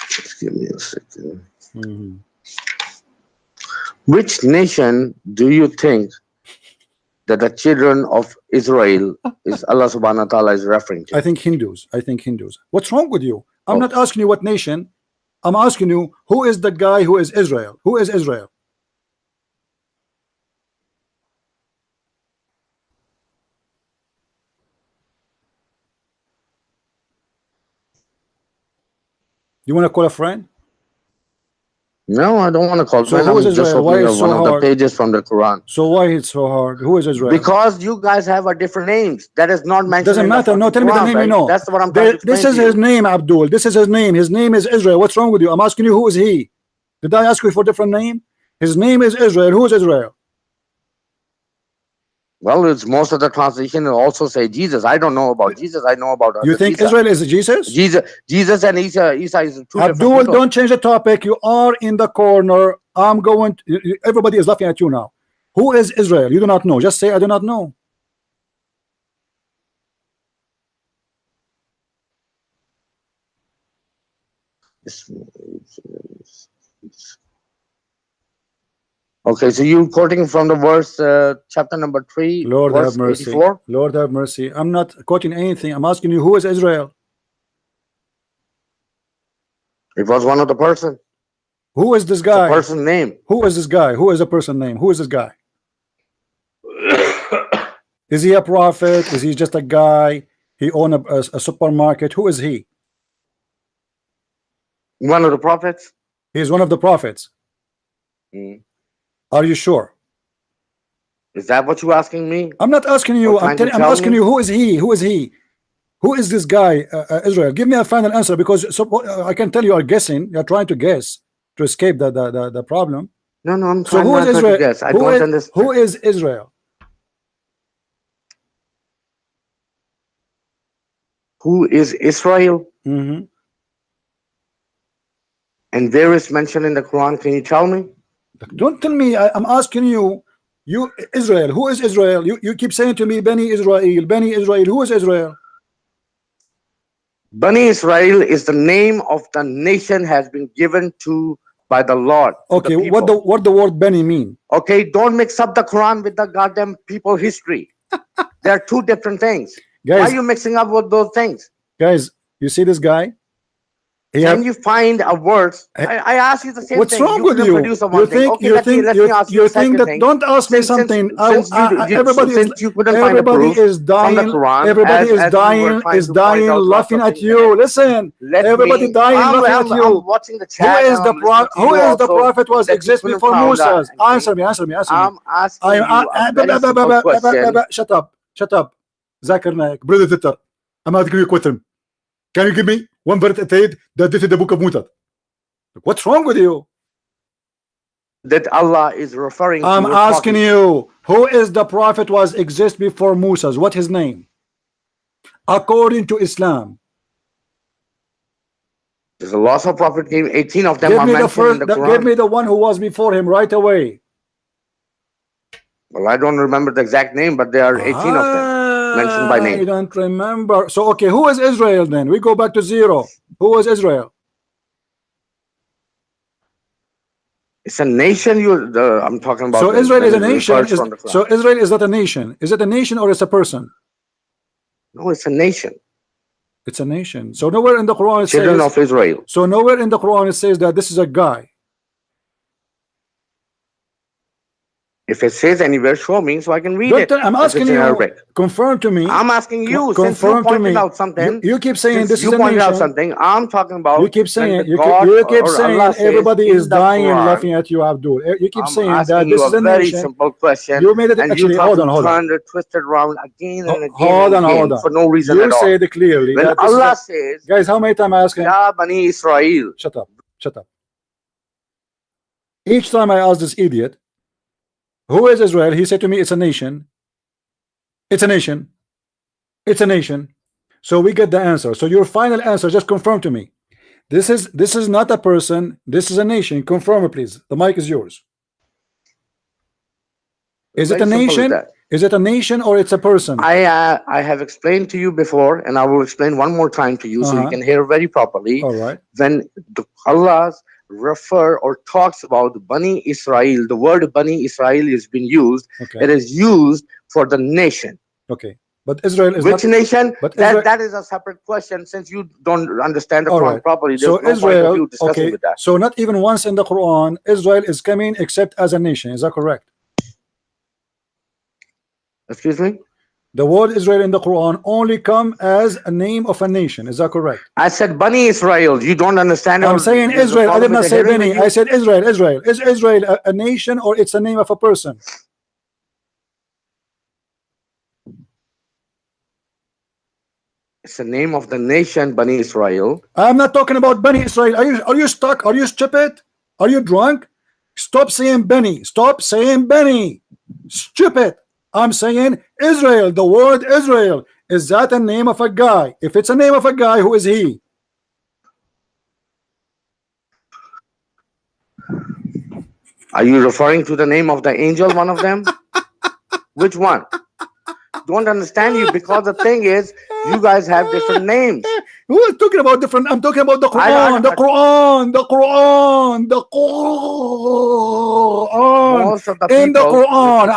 Just give me a second. Which nation do you think that the children of Israel is Allah subhanahu wa ta'ala is referring to? I think Hindus. What's wrong with you? I'm not asking you what nation. I'm asking you who is the guy who is Israel? Who is Israel? You want to call a friend? No, I don't want to call So friend. who is I'm just Israel? Why opening is one so of the hard? pages from the Quran. So why it's so hard? Who is Israel? Because you guys have a different names. That is not mentioned. Doesn't in the matter. No, tell me the Quran, name right? you know. That's what I'm trying to explain This is to you. his name, Abdul. This is his name. His name is Israel. What's wrong with you? I'm asking you who is he? Did I ask you for a different name? His name is Israel. Who is Israel? Well, it's most of the translation also say Jesus. I don't know about Jesus. I know about You Hazrat think Isa. Israel is Jesus? Jesus and Isa is two different Abdul, people. don't change the topic. You are in the corner. I'm going. Everybody is laughing at you now. Who is Israel? You do not know. Just say I do not know. Okay, so you quoting from the verse, chapter number 3, Lord verse have mercy. 84? Lord have mercy. I'm not quoting anything. I'm asking you who is Israel? It was one of the person. Who is this The guy? person name. Who is this guy? Who is the person name? Who is this guy? Is he a prophet? Is he just a guy? He own a supermarket? Who is he? One of the prophets. He is one of the prophets. Mm. Are you sure? Is that what you asking me? I'm not asking you. Or trying to I'm tell asking me? you who is he? Who is he? Who is this guy? Israel. Give me a final answer because I can tell you are guessing. You're trying to guess to escape the problem. No, I'm So trying who is not to Israel? guess. I don't understand. Who is Israel? Who is Israel? Mm-hmm. And where is mentioned in the Quran? Can you tell me? Don't tell me. I'm asking you. You Israel. Who is Israel? You keep saying to me, Bani Israel, Bani Israel. Who is Israel? Bani Israel is the name of the nation has been given to by the Lord. To Okay. the What people. the word Bani mean? Okay, don't mix up the Quran with the goddamn people history. They are two different things. Why Guys, are you mixing up with those things? guys, you see this guy? Can you find a verse? I asked you the same What's thing. wrong with couldn't you? produce a You one thing. think Okay, you let think me ask you you a think second that thing. don't ask me something. Since You couldn't find a everybody proof is from the dying, Quran, everybody is as you were dying, trying is to point dying, out laughing at something in it. you. Listen, Let everybody me. dying, laughing at I'm you. watching the Who chat is and the I'm listening to who you is the also prophet was that you exist couldn't before found that. Moses? Answer me, answer me, answer me. I'm asking you a very simple question. Shut up, shut up. Zakir Naik, brother Titter. I'm not giving you a question. Can you give me one verse that said that this is the book of Musa? What's wrong with you? That Allah is referring to. I'm asking you, who is the prophet was exist before Moses? What his name? According to Islam. There's a lots of prophet came. 18 of them Give are me the mentioned in first. the Quran. Give me the one who was before him right away. Well, I don't remember the exact name, but there are 18 of them mentioned by name. I don't remember. So okay, who is Israel then? We go back to zero. Who was Israel? It's a nation. I'm talking about. So Israel is a nation. So Israel is not a nation. Is it a nation or it's a person? No, it's a nation. It's a nation. So nowhere in the Quran it Children says. of Israel. So nowhere in the Quran it says that this is a guy. If it says anywhere, show me so I can read it. I'm asking you. Arabic. Confirm to me. I'm asking you. Since you Confirm to pointed me. out something. You keep saying this is a pointed out nation. something. I'm talking about. You keep saying. You God keep or saying Allah says everybody in is the dying and Quran, laughing at you, Abdul. You keep I'm saying asking that you this is a very nation. simple question, You made it and actually. you try Hold to on, hold on. turn it, twist it around again and again Hold and on, again hold on. for no reason You at all. said clearly When that Allah says, guys, how many times I ask him? Ya Bani Israel. Shut up, shut up. Each time I ask this idiot, who is Israel? He said to me, it's a nation. It's a nation. It's a nation. So we get the answer. So your final answer, just confirm to me. This is not a person. This is a nation. Confirm it, please. The mic is yours. Is it a nation? Is it a nation or it's a person? I have explained to you before, and I will explain one more time to you so you can hear very properly. All right. When Allah refer or talks about Bani Israel, the word Bani Israel is being used. Okay. It is used for the nation. Okay. But Israel is which not, nation? But that is a separate question. Since you don't understand the Quran properly, there's so no Israel, point of you discussing with that. So not even once in the Quran Israel is coming except as a nation. Is that correct? Excuse me? The word Israel in the Quran only come as a name of a nation. Is that correct? I said Bani Israel. You don't understand. I'm saying Israel. I did not say Bani. I said Israel. Israel. Is Israel a nation or it's a name of a person? It's the name of the nation, Bani Israel. I'm not talking about Bani Israel. Are you stuck? Are you stupid? Are you drunk? Stop saying Bani. Stop saying Bani. Stupid. I'm saying Israel. The word Israel. Is that a name of a guy? If it's a name of a guy, who is he? Are you referring to the name of the angel, one of them? Which one? Don't understand you, because the thing is, you guys have different names. Who is talking about different? I'm talking about the Quran. The Quran. The Quran. The Quran. Most of the in the Quran,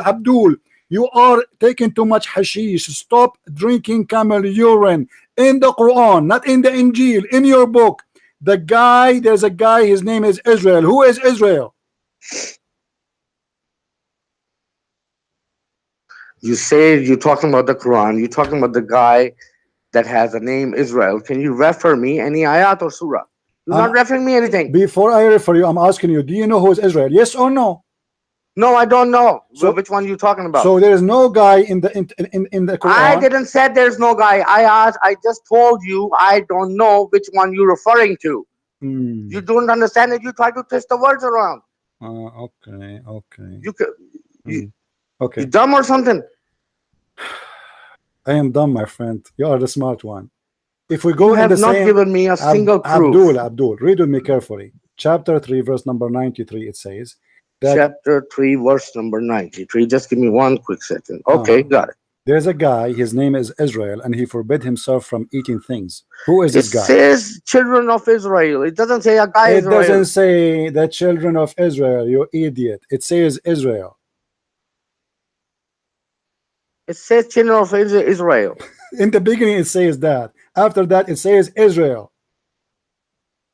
Abdul, you are taking too much hashish. Stop drinking camel urine. In the Quran, not in the Injil. In your book, there's a guy. His name is Israel. Who is Israel? You say you're talking about the Quran. You're talking about the guy that has a name Israel. Can you refer me any ayat or surah? You're not referring me anything. Before I refer you, I'm asking you, do you know who is Israel? Yes or no? No, I don't know. So, which one you talking about? So there is no guy in the Quran. I didn't say there's no guy. I just told you I don't know which one you're referring to. You don't understand it. You try to twist the words around. Okay. Okay. You dumb or something? I am dumb, my friend. You are the smart one. If we go you have not given me a single proof. Abdul, read with me carefully. Chapter 3, verse number 93. It says that chapter 3, verse number 93. Just give me one quick second. Okay, got it. There's a guy, his name is Israel, and he forbid himself from eating things. Who is this guy? It says children of Israel. It doesn't say a guy. It doesn't say the children of Israel, you idiot. It says Israel. It says children of Israel. In the beginning it says that. After that it says Israel.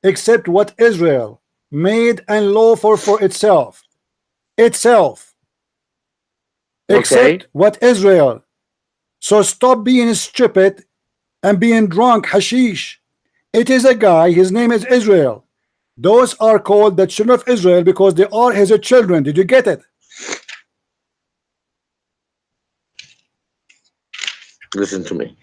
except what Israel made and lawful for itself. Except Okay. what Israel. So stop being stupid and being drunk hashish. It is a guy, his name is Israel. Those are called the children of Israel because they are his children. Did you get it? Listen to me.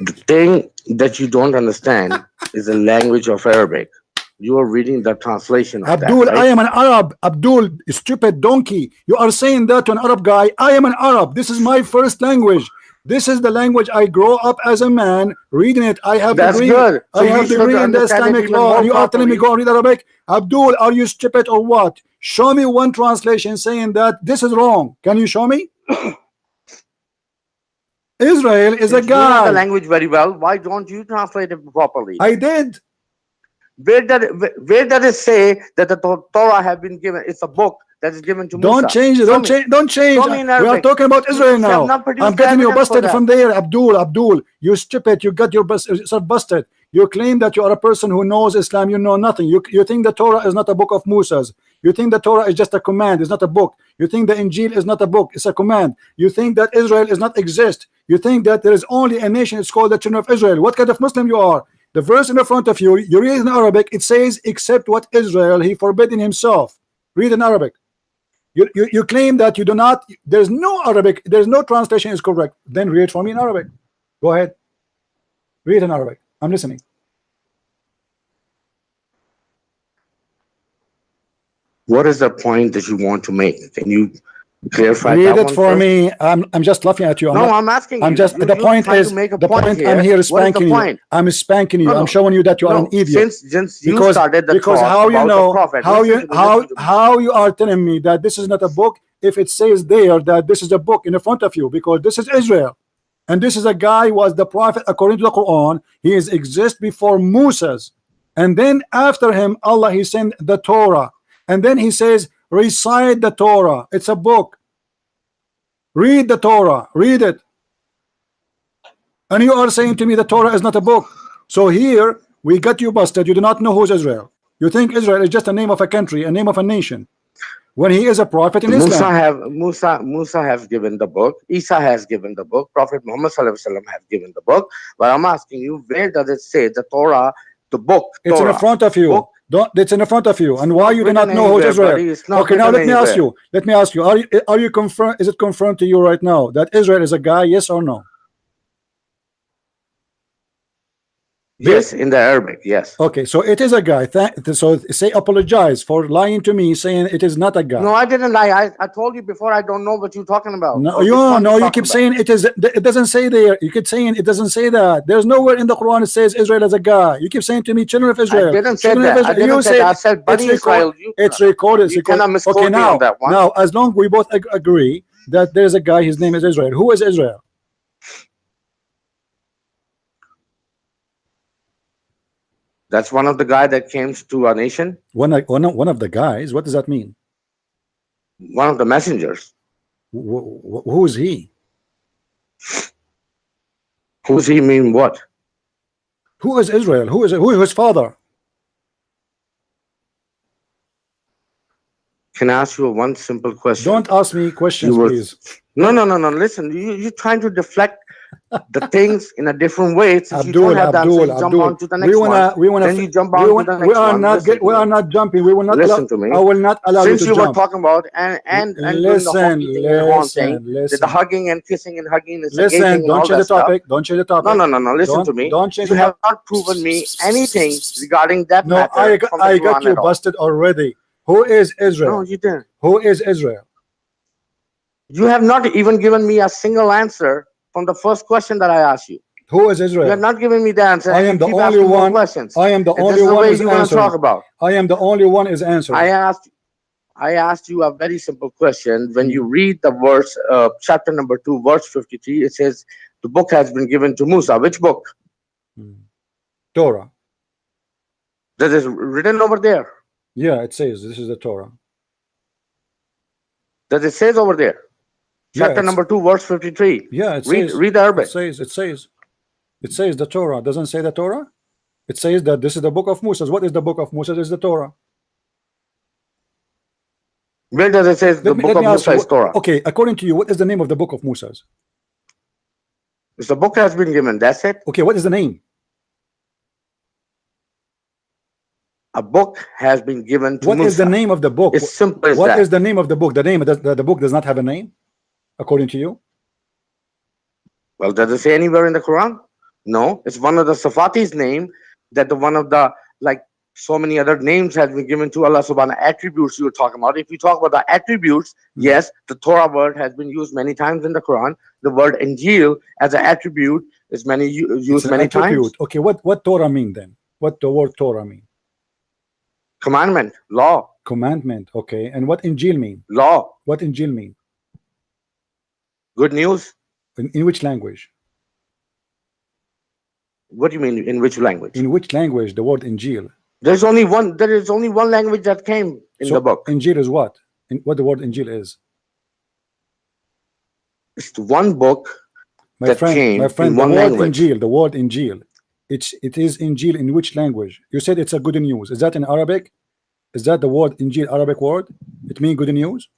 The thing that you don't understand is the language of Arabic. You are reading the translation of Abdul, that, I right? am an Arab. Abdul, stupid donkey. You are saying that to an Arab guy. I am an Arab. This is my first language. This is the language I grow up as a man reading it. I have That's degree. good. So I you have should degree in the understand it Islamic even law, more and you are telling me properly. go read Arabic. Abdul, are you stupid or what? Show me one translation saying that this is wrong. Can you show me? Israel is a Since you know the guy. language very well, why don't you translate it properly? I did. Where does it say that the Torah have been given? It's a book that is given to Don't Musa. change it. Show Don't me. change. Don't change. Show me in We are Arabic. talking about Israel You have now. not produced I'm getting you evidence for busted that. from there, Abdul. Abdul, you stupid. You got yourself busted. You claim that you are a person who knows Islam. You know nothing. You think the Torah is not a book of Musa's. You think the Torah is just a command. It's not a book. You think the Injil is not a book. It's a command. You think that Israel is not exist. You think that there is only a nation. It's called the children of Israel. What kind of Muslim you are? The verse in the front of you, you read in Arabic. It says, "Except what Israel he forbidden himself." Read in Arabic. You claim that you do not. There's no Arabic. There's no translation is correct. Then read for me in Arabic. Go ahead. Read in Arabic. I'm listening. What is the point that you want to make? Can you clarify Read that it one for first? me. I'm just laughing at you. I'm asking I'm you. just. The point trying is to make a the point. here. I'm here What is the spanking you. point? I'm spanking you. No, I'm no. showing you that you are an idiot. Since you started the because talk how you about know the prophet, how listen you to me, listen to me. how you are telling me that this is not a book if it says there that this is a book in the front of you, because this is Israel and this is a guy who was the prophet according to the Quran. He is exist before Moses, and then after him Allah he sent the Torah, and then he says recite the Torah. It's a book. Read the Torah. Read it. And you are saying to me the Torah is not a book. So here we got you busted. You do not know who's Israel. You think Israel is just a name of a country, a name of a nation, when he is a prophet in Islam. Musa has given the book. Isa has given the book. Prophet Muhammad Sallallahu Alaihi Wasallam has given the book. But I'm asking you, where does it say the Torah, the book? It's Torah, in the front of you. book? It's in the front of you. And why not you do not written know who's anywhere, Israel? buddy. It's not Okay, now written let me ask anywhere. you. Let me ask you. Are you confirmed? Is it confirmed to you right now that Israel is a guy? Yes or no? Yes, in the Arabic, yes. Okay, so it is a guy. So say apologize for lying to me, saying it is not a guy. No, I didn't lie. I told you before. I don't know what you're talking about. No, Or which one you you're keep talking saying it is. It doesn't say there. You keep saying it doesn't say that. There's nowhere in the Quran it says Israel as a guy. You keep saying to me, children of about. Israel. I didn't say Children of that. I Israel. didn't You say that. I said it's Bani Israel. it's recorded. You cannot misquote okay, me on that one. now, as long we both agree that there's a guy. His name is Israel. Who is Israel? That's one of the guy that came to our nation. One of the guys. What does that mean? One of the messengers. Who is he? Who's he mean what? Who is Israel? Who is his father? Can I ask you one simple question? Don't ask me questions, please. No. Listen, you're trying to deflect the things in a different way. Since you Abdul, don't have the answer, you jump on to the next one. Then you jump on to the next one. We are not jumping. We will not listen to me. I will not allow Since you to you were jump. talking about and doing the whole thing and the whole thing, the hugging and kissing and hugging is engaging and all don't change that the topic. Don't change the topic. No. Listen to me. Don't change You the have not proven me anything regarding that No, matter. I got you busted already. Who is Israel? No, you didn't. Who is Israel? You have not even given me a single answer from the first question that I asked you. Who is Israel? You have not given me the answer. I am the only one. Questions. I am the only one who's answering. Talk about. I am the only one is answering. I asked you a very simple question. When you read the verse, chapter number 2, verse 53, it says the book has been given to Musa. Which book? Torah. That is written over there. Yeah, it says this is the Torah. That it says over there. Chapter number 2, verse 53. Yeah, it read says. Read the Arabic. It says the Torah. Doesn't say the Torah. It says that this is the book of Moses. What is the book of Moses? Is the Torah. Where does it say the book of ask Musa you, is Torah? okay, according to you, what is the name of the book of Moses? If the book has been given, that's it. Okay, what is the name? A book has been given to What Musa. is the name of the book? It's simple as What that. is the name of the book? The book does not have a name, according to you? Well, does it say anywhere in the Quran? No, it's one of the Sifati's name that the one of the, like so many other names has been given to Allah subhanahu attributes you were talking about. If you talk about the attributes, yes, the Torah word has been used many times in the Quran. The word Injil as an attribute is used many times. Okay, what Torah mean then? What the word Torah mean? Commandment, law. Commandment, okay. And what Injil mean? Law. What Injil mean? Good news. In which language? What do you mean, in which language? In which language the word Injil? There is only one language that came in the book. Injil is what? What the word Injil is? It's one book my friend, in one language. Injil, the word Injil. It is Injil in which language? You said it's a good news. Is that in Arabic? Is that the word Injil Arabic word? It means good news?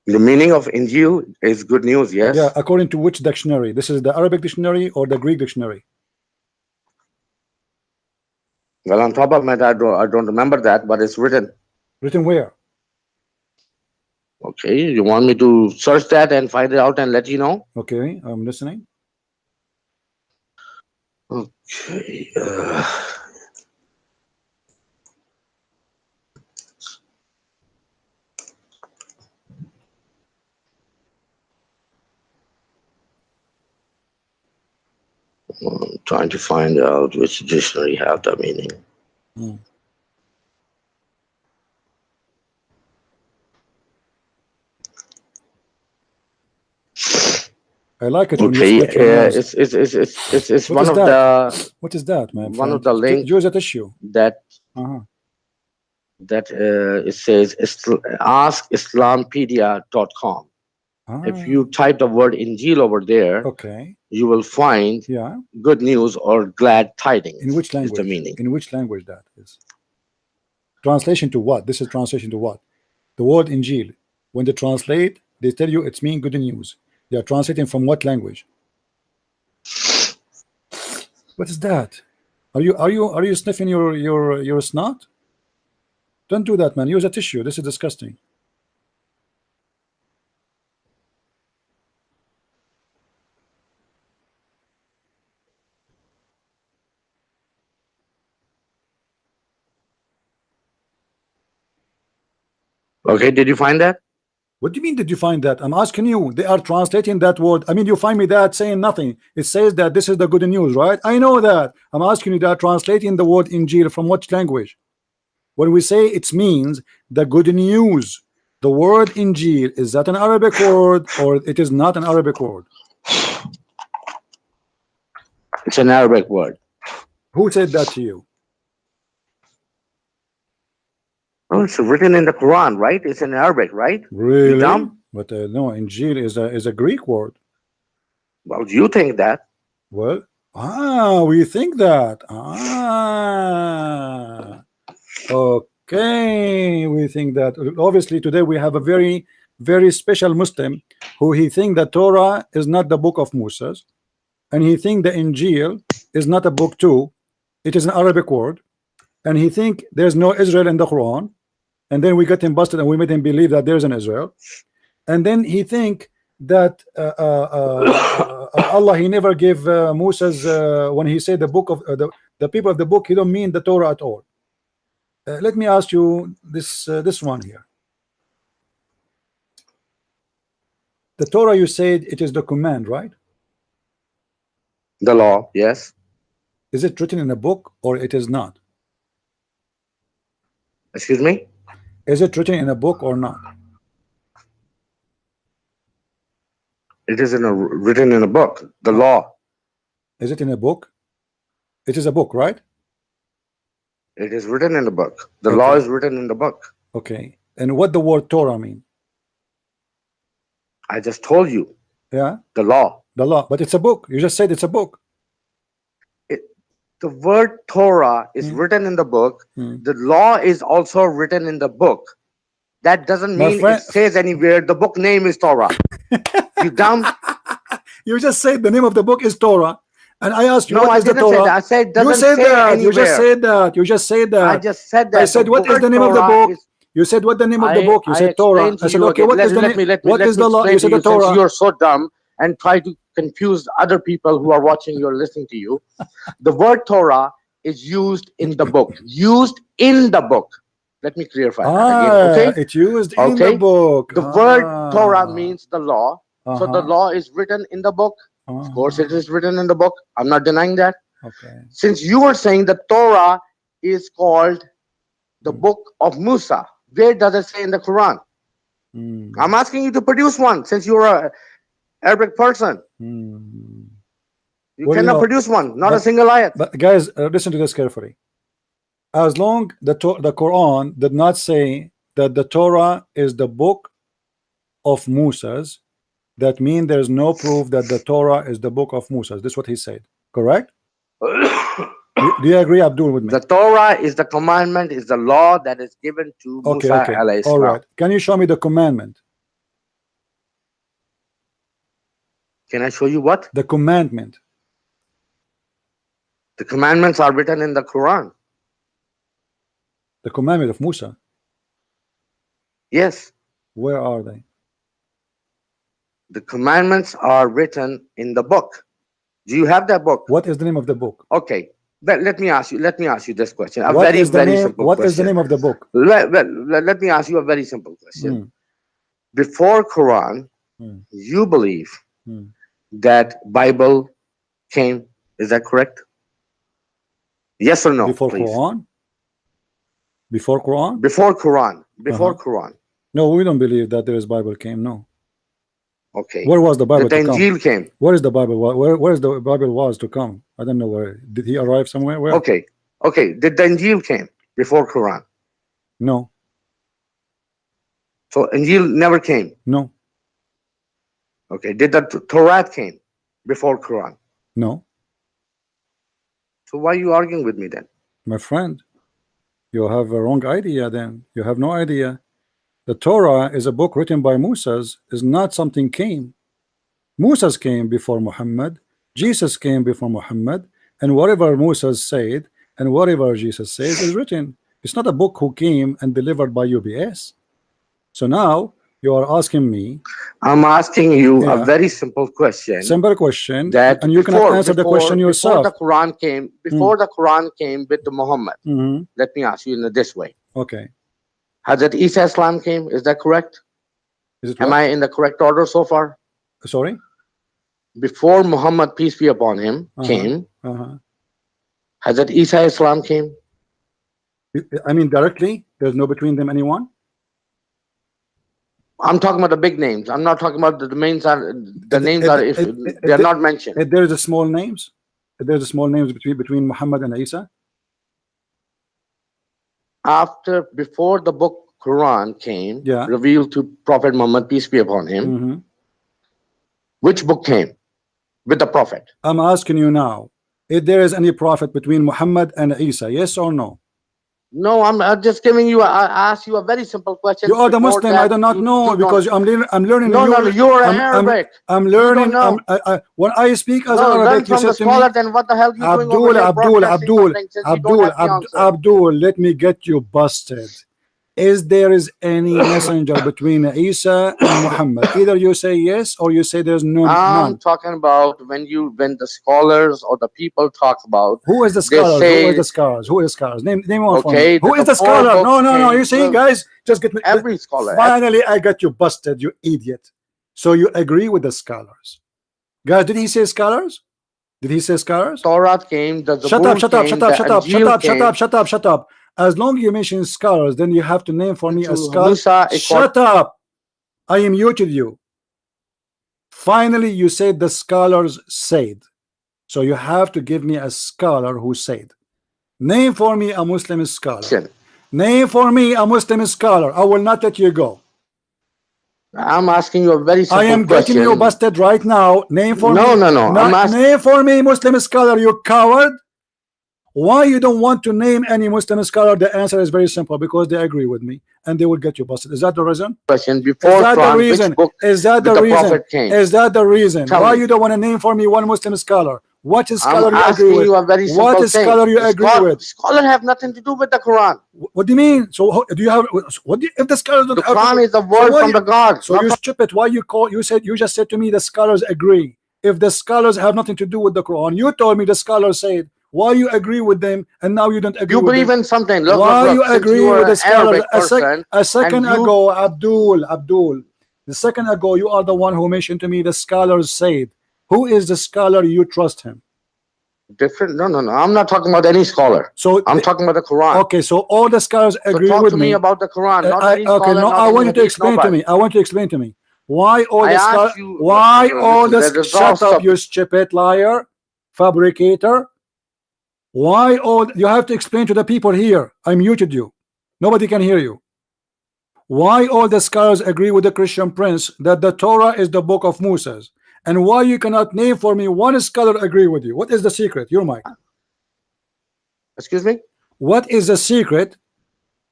The meaning of Injil is good news, yes. Yeah, according to which dictionary? This is the Arabic dictionary or the Greek dictionary? Well, on top of my head, I don't remember that, but it's written. Written where? Okay, you want me to search that and find it out and let you know? Okay, I'm listening. Okay. I'm trying to find out which dictionary have the meaning. I like it. Okay, it's one of the. What is that, man? One of the links. Use that issue. That. That it says askislampedia.com. If you type the word Injil over there, okay, you will find good news or glad tidings. In which language? Is the meaning. In which language that is? Translation to what? This is translation to what? The word Injil. When they translate, they tell you it's mean good news. They are translating from what language? What is that? Are you sniffing your snot? Don't do that, man. Use a tissue. This is disgusting. Okay, did you find that? What do you mean did you find that? I'm asking you. They are translating that word. I mean, you find me that saying nothing. It says that this is the good news, right? I know that. I'm asking you, they are translating the word Injil from which language? When we say it means the good news, the word Injil, is that an Arabic word or it is not an Arabic word? It's an Arabic word. Who said that to you? Oh, it's written in the Quran, right? It's in Arabic, right? Really? But no, Injil is a Greek word. Well, you think that? Well, we think that. Okay, we think that. Obviously, today we have a very, very special Muslim who he think that Torah is not the book of Moses, and he think the Injil is not a book too. It is an Arabic word, and he think there's no Israel in the Quran. And then we got him busted and we made him believe that there's an Israel. And then he think that Allah, he never gave Moses when he said the book of the people of the book, he don't mean the Torah at all. Let me ask you this one here. The Torah, you said it is the command, right? The law, yes. Is it written in a book or it is not? Excuse me? Is it written in a book or not? It is written in a book. The law. Is it in a book? It is a book, right? It is written in the book. The law is written in the book. Okay. And what the word Torah mean? I just told you. Yeah. The law. The law. But it's a book. You just said it's a book. The word Torah is written in the book. The law is also written in the book. That doesn't My mean friend- it says anywhere the book name is Torah. You dumb. You just said the name of the book is Torah, and I asked you No, what I is the didn't say Torah. that. I said You doesn't said say that. anywhere. You just said that. You just said that. I just said that. I said, The what is word the name of the Torah book? is- You said, what the name of the I- book? You I said Torah. explained to I said, you okay, again. what is the Let name? me What is the law? explain You to said the since Torah. you're so dumb and try to confuse other people who are watching you or listening to you. The word Torah is used in the book. Used in the book. Let me clarify that again. Okay. It's used in the Okay. book. The word Torah means the law. So the Uh-huh. law is written in the book. Of course, it is written in the book. I'm not denying that. Okay. Since you were saying the Torah is called the book of Musa, where does it say in the Quran? Mm. I'm asking you to produce one since you're a Arabic person. Mm. You Well, cannot produce one, not a but- single ayat. But guys, listen to this carefully. As long the Quran did not say that the Torah is the book of Moses, that means there's no proof that the Torah is the book of Moses. This is what he said. Correct? Do you agree, Abdul, with me? The Torah is the commandment, is the law that is given to Okay, Musa okay. alayhi All salam. right. Can you show me the commandment? Can I show you what? The commandment. The commandments are written in the Quran. The commandment of Musa. Yes, Where are they? the commandments are written in the book. Do you have that book? What is the name of the book? Okay. Let me ask you this question. A What very, is the very name? simple What question. is the name of the book? Let me ask you a very simple question. Mm. Before Quran, Mm. you believe Mm. that Bible came. Is that correct? Yes or no? Before please. Quran? Before Quran? Before Quran. Before Uh-huh. Quran. No, we don't believe that there is Bible came. No. Okay. Where was the Bible The to come? Injil came. Where is the Bible? Where is the Bible was to come? I don't know where. Did he arrive somewhere? Where? Okay. Okay. Did the Injil came before Quran? No. So Injil never came. No. Okay. Did the Torah came before Quran? No. So why are you arguing with me then? My friend, you have a wrong idea then. You have no idea. The Torah is a book written by Moses, is not something came. Moses came before Muhammad, Jesus came before Muhammad, and whatever Moses said and whatever Jesus says is written. It's not a book who came and delivered by UBS. So now you are asking me I'm asking you Yeah. a very simple question. simple question, That and you cannot answer the question yourself. Before the Quran came with the Muhammad. Mhm. Let me ask you in this way. Okay. Hazrat Isa Islam came. Is that correct? Is it Am what? I in the correct order so far? Sorry? Before Muhammad, peace be upon him, Uh-huh. came, Uh-huh. Hazrat Isa Islam came. I mean directly, there's no between them anyone? I'm talking about the big names. I'm not talking about the names are if they're not mentioned. If there is a small names, if there's a small names between Muhammad and Isa. Before the book Quran came, Yeah. revealed to Prophet Muhammad, peace be upon him, Mhm. which book came with the Prophet? I'm asking you now, if there is any prophet between Muhammad and Isa, yes or no? No, I'm just giving you. I asked you a very simple question. You are the Before Muslim. that, I do not you know don't- because I'm learning. No, no, you're an Arabic. I'm You learning. don't know. When I speak as No, learn Arabic, you from the said to me, scholar. Then what the hell you doing over here broadcasting something since you don't have the answer? Abdul, let me get you busted. Is there is any messenger between Isa and Muhammad? Either you say yes or you say there's I'm none. talking about when the scholars or the people talk about. Who is the They scholars? Who say- is the scholars? Who is the scholars? Name one for Okay, me. Who the is the four scholar? books No, no, no. came- You see, look, guys, just get me. Every scholar. Finally, I got you busted, you idiot. So you agree with the scholars? Guys, did he say scholars? Did he say scholars? Torah came. The Shut up! Zabur Shut up! came, Shut up! the Shut up! Shut Injil up! Shut came. up! Shut up! Shut up! As long as you mention scholars, then you have to name for me a To scholar. Musa, Shut up! I muted you. Finally, you said the scholars said. So you have to give me a scholar who said. Name for me a Muslim scholar. Name for me a Muslim scholar. I will not let you go. I'm asking you a very simple I am question. getting you busted right now. Name for me. No. I'm asking. Name for me Muslim scholar, you coward. Why you don't want to name any Muslim scholar? The answer is very simple, because they agree with me and they will get you busted. Is that the reason? Question Is before that the Quran, reason? which book Is that did the the reason? Prophet came? Is that the reason Tell why me. you don't want to name for me one Muslim scholar? What scholar I'm you agree asking with? you a very simple What thing. scholar you The agree with? Scholar have nothing to do with the Quran. What do you mean? So do you have? What do you, if the scholars don't The have to Quran do- is the so word why from you- the God. So you stupid. Why you call? You said, you just said to me the scholars agree. If the scholars have nothing to do with the Quran, you told me the scholars said. Why you agree with them and now you don't agree You with believe them? in something. Look, Why look, you look. Since agree you are with the an scholars? Arabic person, A second and you- ago, Abdul, the second ago, you are the one who mentioned to me the scholars said. Who is the scholar you trust him? different. No, no, no. I'm not talking about any scholar. So I'm talking about the Quran. okay, so all the scholars So agree talk with to me about the Quran, not any okay, scholar, no, not I any want you to hadith, explain to nobody. me. I want you to explain to me why all I the scholars. asked you. Why listen, all there's the a shut up, you stupid liar, fabricator. Why all you have to explain to the people here? I muted you. Nobody can hear you. Why all the scholars agree with the Christian Prince that the Torah is the book of Moses, and why you cannot name for me one scholar agree with you? What is the secret? Your mic. Excuse me? What is the secret?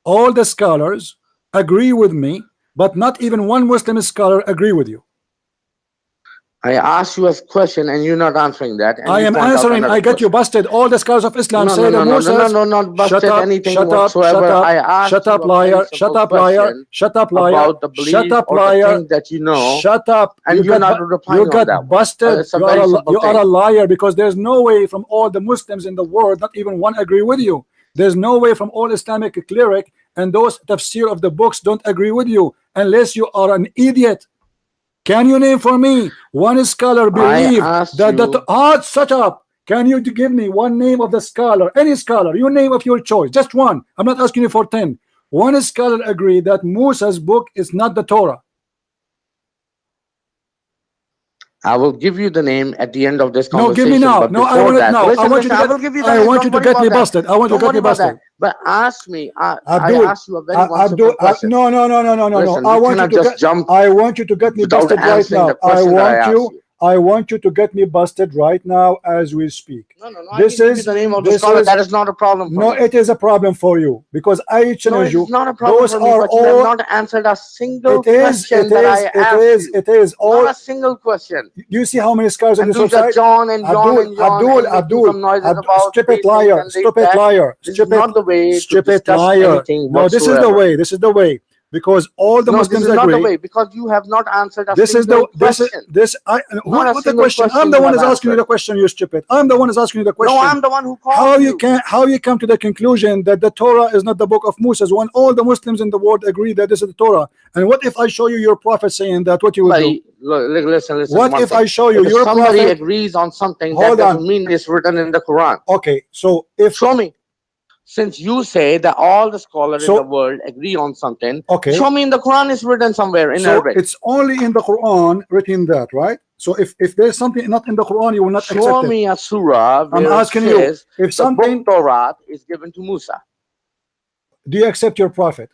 All the scholars agree with me, but not even one Muslim scholar agree with you. I asked you a question and you're not answering that. And I you am point out answering. another I get you question. busted. All the scholars of Islam No, say no, that no, no, Moses. no, no, not busted Shut up! anything Shut up! whatsoever. Shut up! I asked Shut you up, a very liar! simple Shut up, liar! question Shut up, liar! about the Shut belief up, or the liar! thing that you know, Shut up! and you're not replying you on got that one. busted. It's a You very are simple you are a thing. liar, because there's no way from all the Muslims in the world, not even one agree with you. There's no way from all Islamic cleric and those tafsir of the books don't agree with you, unless you are an idiot. Can you name for me one scholar believe that shut up? Can you give me one name of the scholar, any scholar, your name of your choice, just one. I'm not asking you for 10. One scholar agree that Musa's book is not the Torah. I will give you the name at the end of this No, conversation. give me now. But No, I before want it that, now. listen, I want listen, you to I get, will give you the I name. want you Don't to worry get me about that. busted. I want you Don't to get worry me about that. busted. But ask me. I Abdul, asked you a very one simple question. no. Listen, I you want you cannot to just get. jump I want you to get me without busted right answering now. the question that I asked you. I want you to get me busted right now as we speak. No, no, no. I can give you the name of the this scholar. is That is not a problem for no. me. It is a problem for you because I No, challenge it's you. not a problem Those for me. are But you have all. not answered a single It is. question It that I is. asked you. It is all. Not a single question. You see how many scars on And this do website? just yawn and yawn and yawn and making some noises about stupid these things liar, and this, stupid that. liar, This is not the way to stupid discuss liar. anything No, this is the way. This is the way. Because all the No, Muslims this is agree. not the way. Because you have not answered a This is single the this question. is this I who, Not a what the single question? I'm question the you one have who's asking you answered. the question, you stupid. I'm the one who's asking you the question. No, I'm the one who called you. How you come to the conclusion that the Torah is not the book of Moses when all the Muslims in the world agree that this is the Torah? And what if I show you your prophet saying that? What you would do? Look, listen. What if I show you if your somebody prophet agrees on something, Hold that on. doesn't mean it's written in the Quran. Okay, so if Show me. Since you say that all the scholars in the world agree on something, okay, show me in the Quran is written somewhere in Arabic. It's only in the Quran written that, right? So if there's something not in the Quran, you will not accept it. Show me a surah where I'm asking it says you if something the book Torah is given to Musa. Do you accept your prophet?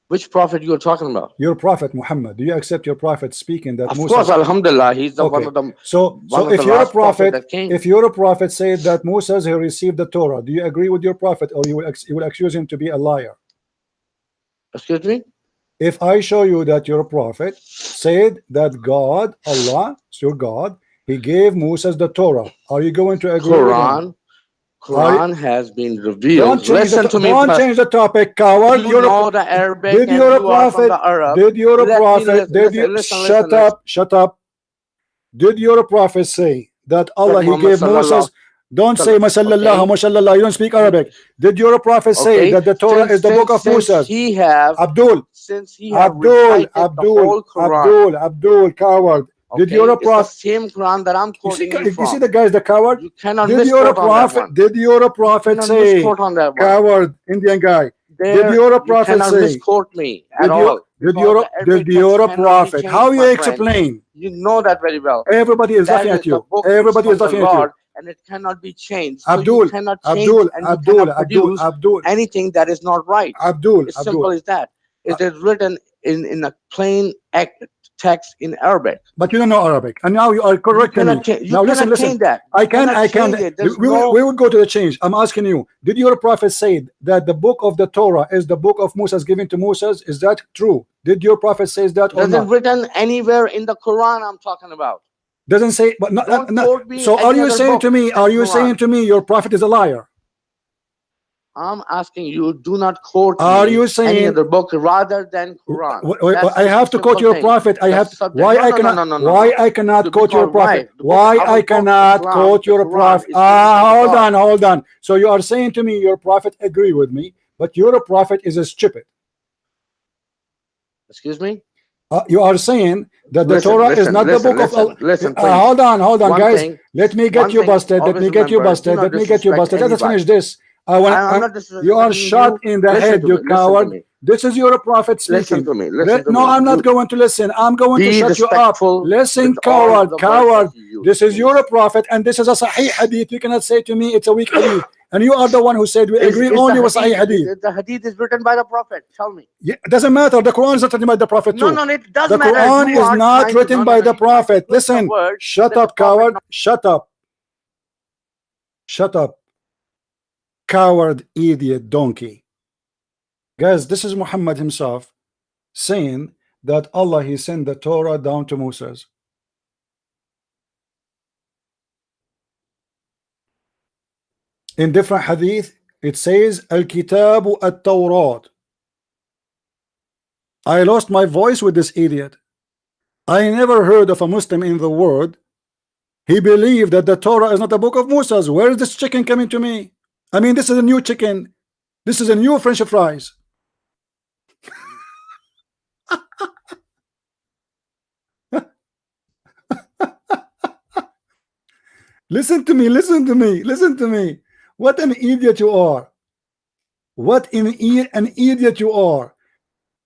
Which prophet you are talking about? Your prophet Muhammad. Do you accept your prophet speaking that Of Musa? course, Alhamdulillah, he's the one of them. So if you're a prophet, if you're a prophet, said that Musa he received the Torah, do you agree with your prophet, or you will accuse him to be a liar? Excuse me? If I show you that your prophet said that God, Allah, your God, he gave Moses the Torah, are you going to agree with him? Quran has been revealed. Listen to me. Don't change the topic, coward. You know the Arabic. Did your prophet? Did your prophet? Did you shut up? Shut up. Did your prophet say that Allah he gave Moses? Don't say masallallahu mashallah. You don't speak Arabic. Did your prophet say that the Torah is the book of Moses? He have Abdul, coward. Did your prophet? Same Quran that I'm quoting you from. You see the guy's the coward. You cannot did your prophet? Did your prophet say? Coward, Indian guy. Did your prophet say? Misquote me at all. Did your prophet? How you explain? You know that very well. Everybody is laughing at you. Everybody is laughing at you. And it cannot be changed. Abdul, so you cannot change Abdul, anything that is not right. Abdul, it's simple as that. It is written in a plain text in Arabic. But you don't know Arabic, and now you are correcting me. Now listen, change that. I can. Change it. We will go to the change. I'm asking you, did your prophet say that the book of the Torah is the book of Moses given to Moses? Is that true? Did your prophet say that or not? Doesn't written anywhere in the Quran. I'm talking about. Doesn't say. But so are you saying to me? Are you saying to me your prophet is a liar? I'm asking you, do not quote Are you saying any other book rather than Quran? I have to quote your prophet. I have why I cannot why I cannot quote your prophet? Why I cannot quote your prophet? Hold on. So you are saying to me your prophet agree with me, but your prophet is a stupid. Excuse me? You are saying that the Torah is not the book of Allah. Listen, hold on, guys. Let me get you busted. Let me get you busted. Let me get you busted. Let us finish this. You are shot in the head, you coward. This is your prophet speaking. Listen to me. No, I'm not going to listen. I'm going to shut you up. Listen, coward. This is your prophet, and this is a Sahih hadith. You cannot say to me it's a weak hadith. And you are the one who said we agree only with Sahih hadith. The hadith is written by the prophet. Tell me. Yeah, it doesn't matter. The Quran is not written by the prophet too. No, it does the matter. The Quran is not written by the prophet. Listen. Shut up, coward. Shut up. Shut up. Coward, idiot, donkey. Guys, this is Muhammad himself saying that Allah, he sent the Torah down to Moses. In different hadith, it says Al-Kitabu At-Tawrat. I lost my voice with this idiot. I never heard of a Muslim in the world. He believed that the Torah is not a book of Moses. Where is this chicken coming to me? I mean, this is a new chicken. This is a new French fries. Listen to me. What an idiot you are. What an idiot you are.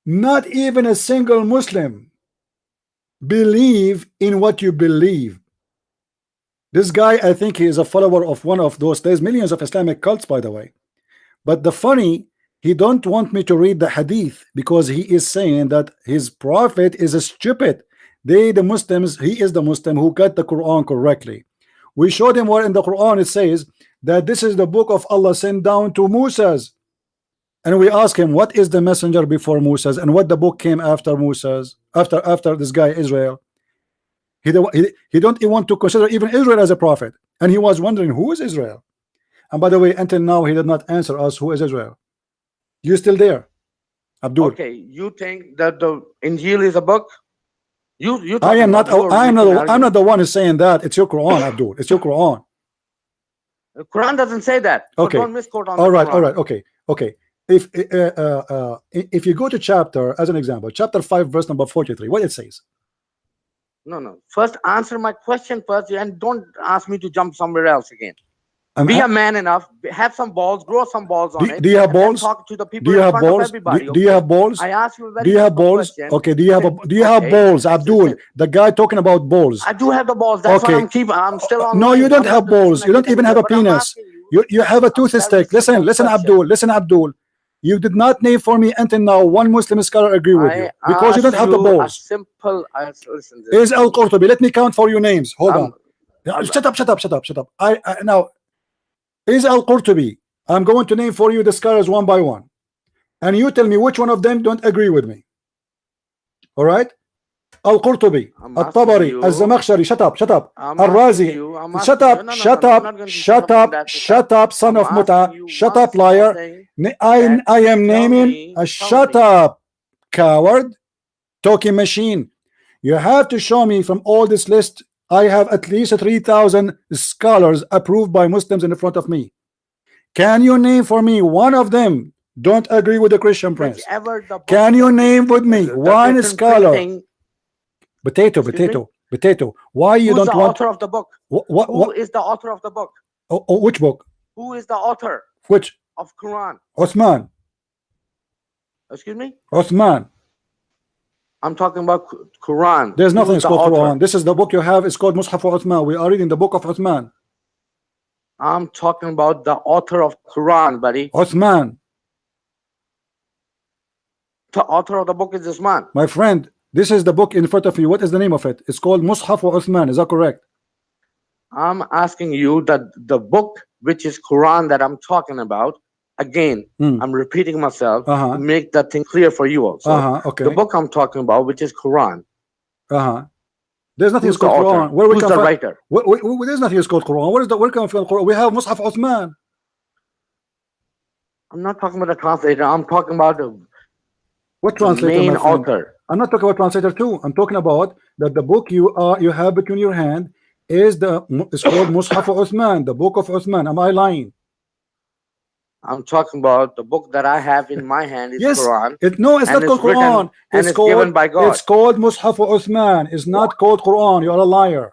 Not even a single Muslim believe in what you believe. This guy, I think he is a follower of one of those. There's millions of Islamic cults, by the way. But the funny, he don't want me to read the hadith because he is saying that his prophet is a stupid. The Muslims, he is the Muslim who got the Quran correctly. We showed him where in the Quran it says that this is the book of Allah sent down to Moses. And we ask him, what is the messenger before Moses and what the book came after Moses, after this guy Israel. He don't even want to consider even Israel as a prophet, and he was wondering who is Israel. And by the way, until now he did not answer us who is Israel. You still there, Abdul? Okay, you think that the Injil is a book? I'm not the one who's saying that. It's your Quran, Abdul. It's your Quran. The Quran doesn't say that. Okay. Don't misquote on all right. Okay. If you go to chapter, as an example, chapter 5, verse number 43, what it says? No. First, answer my question first, and don't ask me to jump somewhere else again. Be a man enough. Have some balls. Grow some balls on it. Do you have balls? Talk to the people. Do you have balls? Do you have balls? I asked you a very Do you have balls? question. Okay. Do you have balls, Abdul? The guy talking about balls. I do have the balls. That's why I'm still on. No, you don't have balls. You don't even have a penis. You have a tooth stick. Listen, Abdul. You did not name for me until now one Muslim scholar agree with you because you don't have the balls. Listen. Is Al-Qurtubi? Let me count for your names. Hold on. Shut up. Now, is Al-Qurtubi? I'm going to name for you the scholars one by one, and you tell me which one of them don't agree with me. All right? Al-Qurtubi, Al-Tabari, Al-Zamakhshari. Shut up. Al-Razi. Shut up, son of Muta. Shut up, liar. I am naming a shut up, coward, talking machine. You have to show me from all this list. I have at least 3,000 scholars approved by Muslims in front of me. Can you name for me one of them don't agree with the Christian Prince? Can you name with me one scholar? Potato. Why you don't want? Who's the author of the book? Who is the author of the book? Which book? Who is the author? Which? Of Quran. Osman. Excuse me? Osman. I'm talking about Quran. There's nothing called Quran. This is the book you have. It's called Mus'haf Uthman. We are reading the book of Uthman. I'm talking about the author of Quran, buddy. Uthman. The author of the book is Usman. My friend, This is the book in front of you. What is the name of it? It's called Mushaf wa Uthman. Is that correct? I'm asking you that the book, which is Quran, that I'm talking about. Again, I'm repeating myself to make that thing clear for you also. Okay. The book I'm talking about, which is Quran. There's nothing called Quran. Where Who's the writer? There's nothing called Quran. Where is the where come from Quran? We have Mushaf Uthman. I'm not talking about the translator. I'm talking about what translator? The main author. I'm not talking about translator too. I'm talking about that the book you have between your hand is called Mushaf Uthman, the book of Uthman. Am I lying? I'm talking about the book that I have in my hand is Quran. No, it's not called Quran. It's given by God. It's called Mushaf Uthman. It's not called Quran. You are a liar.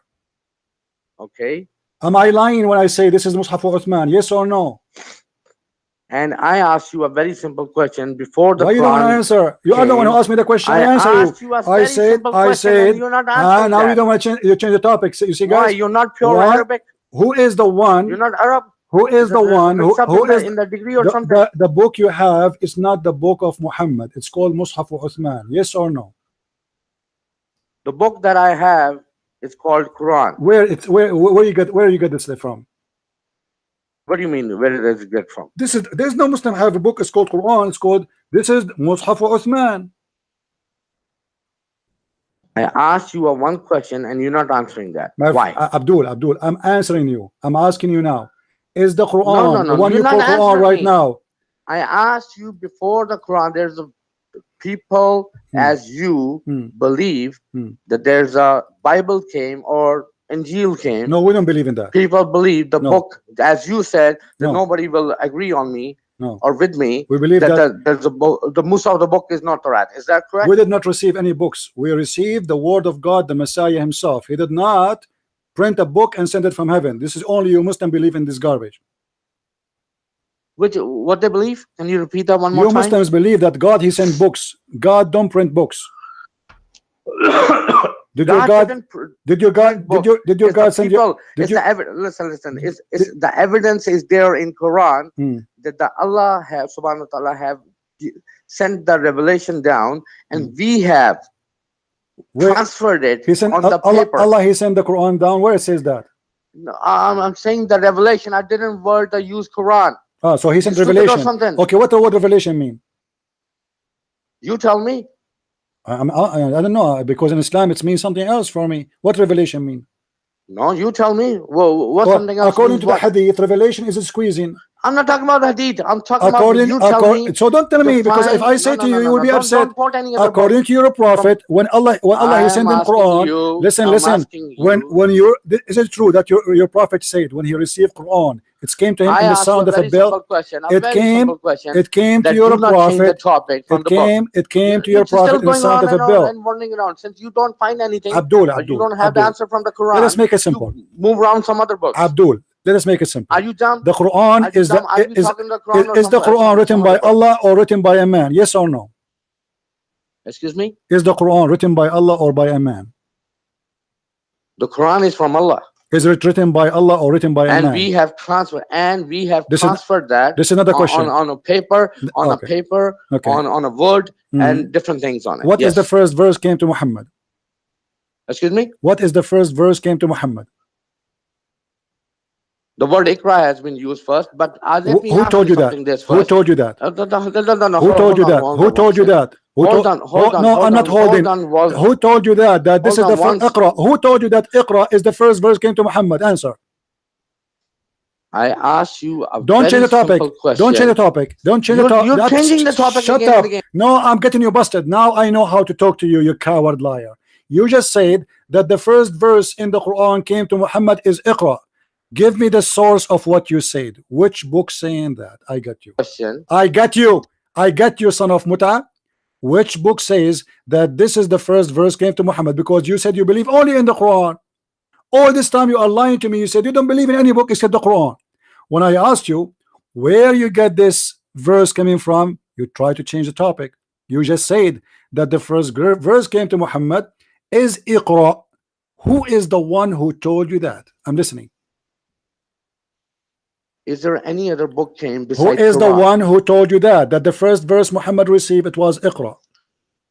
Okay. Am I lying when I say this is Mushaf Uthman? Yes or no? And I asked you a very simple question before the Why you don't answer? You are the one who asked me the question. I answer you. I said. You're not answering now you don't want to change. You change the topic. So you see, guys. Why? You're not pure Arabic. Who is the one? You're not Arab. Who is the one who is in the degree or something? The book you have is not the book of Muhammad. It's called Mushaf Uthman. Yes or no? The book that I have is called Quran. Where you get this from? What do you mean? Where does it get from? There's no Muslim have a book. It's called Quran. It's called this is Mushaf Uthman. I asked you one question and you're not answering that. Why? Abdul, I'm answering you. I'm asking you now. Is the Quran no, the one you call Quran right now? I asked you before the Quran. There's a people as you believe that there's a Bible came or Injil came. No, we don't believe in that. People believe the book, as you said, that nobody will agree on me or with me. We believe that the Musa of the book is not Torah. Is that correct? We did not receive any books. We received the word of God, the Messiah himself. He did not print a book and send it from heaven. This is only you Muslim believe in this garbage. What they believe? Can you repeat that one more time? You Muslims believe that God he sent books. God don't print books. Did your God send you? Listen. The evidence is there in Quran that the Allah have subhanahu wa ta'ala have sent the revelation down, and we have transferred it on the paper. Allah he sent the Quran down. Where it says that? No, I'm saying the revelation. I didn't use Quran. So he sent revelation. Okay, what the word revelation mean? You tell me. I don't know, because in Islam it means something else for me. What revelation mean? No, you tell me. Well, what something else? According to the hadith, revelation is a squeezing. I'm not talking about hadith. I'm talking about you tell me. So don't tell me, because if I say to you, you will be upset. According to your prophet, when Allah he sent in Quran, listen. When you is it true that your prophet said when he received Quran, it came to him in the sound of a bell? It came to your prophet. It came to your prophet in the sound of a bell. Since you don't find anything, Abdul, you don't have the answer from the Quran. Let us make it simple. Move around some other books. Let us make it simple. Are you dumb? The Quran is the Quran written by Allah or written by a man? Yes or no? Excuse me? Is the Quran written by Allah or by a man? The Quran is from Allah. Is it written by Allah or written by a man? And we have transferred that. This is another question. On a paper, on a word, and different things on it. What is the first verse came to Muhammad? Excuse me? What is the first verse came to Muhammad? The word Iqra has been used first, but who told you that? Who told you that? Who told you that? Who told you that? Hold on. No, I'm not holding. Who told you that? That this is the first Iqra? Who told you that Iqra is the first verse came to Muhammad? Answer. I asked you a Don't change the topic. Don't change the topic. Don't change the topic. You're changing the topic. Shut up. No, I'm getting you busted. Now I know how to talk to you, you coward liar. You just said that the first verse in the Quran came to Muhammad is Iqra. Give me the source of what you said. Which book saying that? I got you. I got you, son of Muta. Which book says that this is the first verse came to Muhammad? Because you said you believe only in the Quran. All this time you are lying to me. You said you don't believe in any book except the Quran. When I asked you where you get this verse coming from, you try to change the topic. You just said that the first verse came to Muhammad is Iqra. Who is the one who told you that? I'm listening. Is there any other book came besides Who is Quran? the one who told you that the first verse Muhammad received it was Iqra?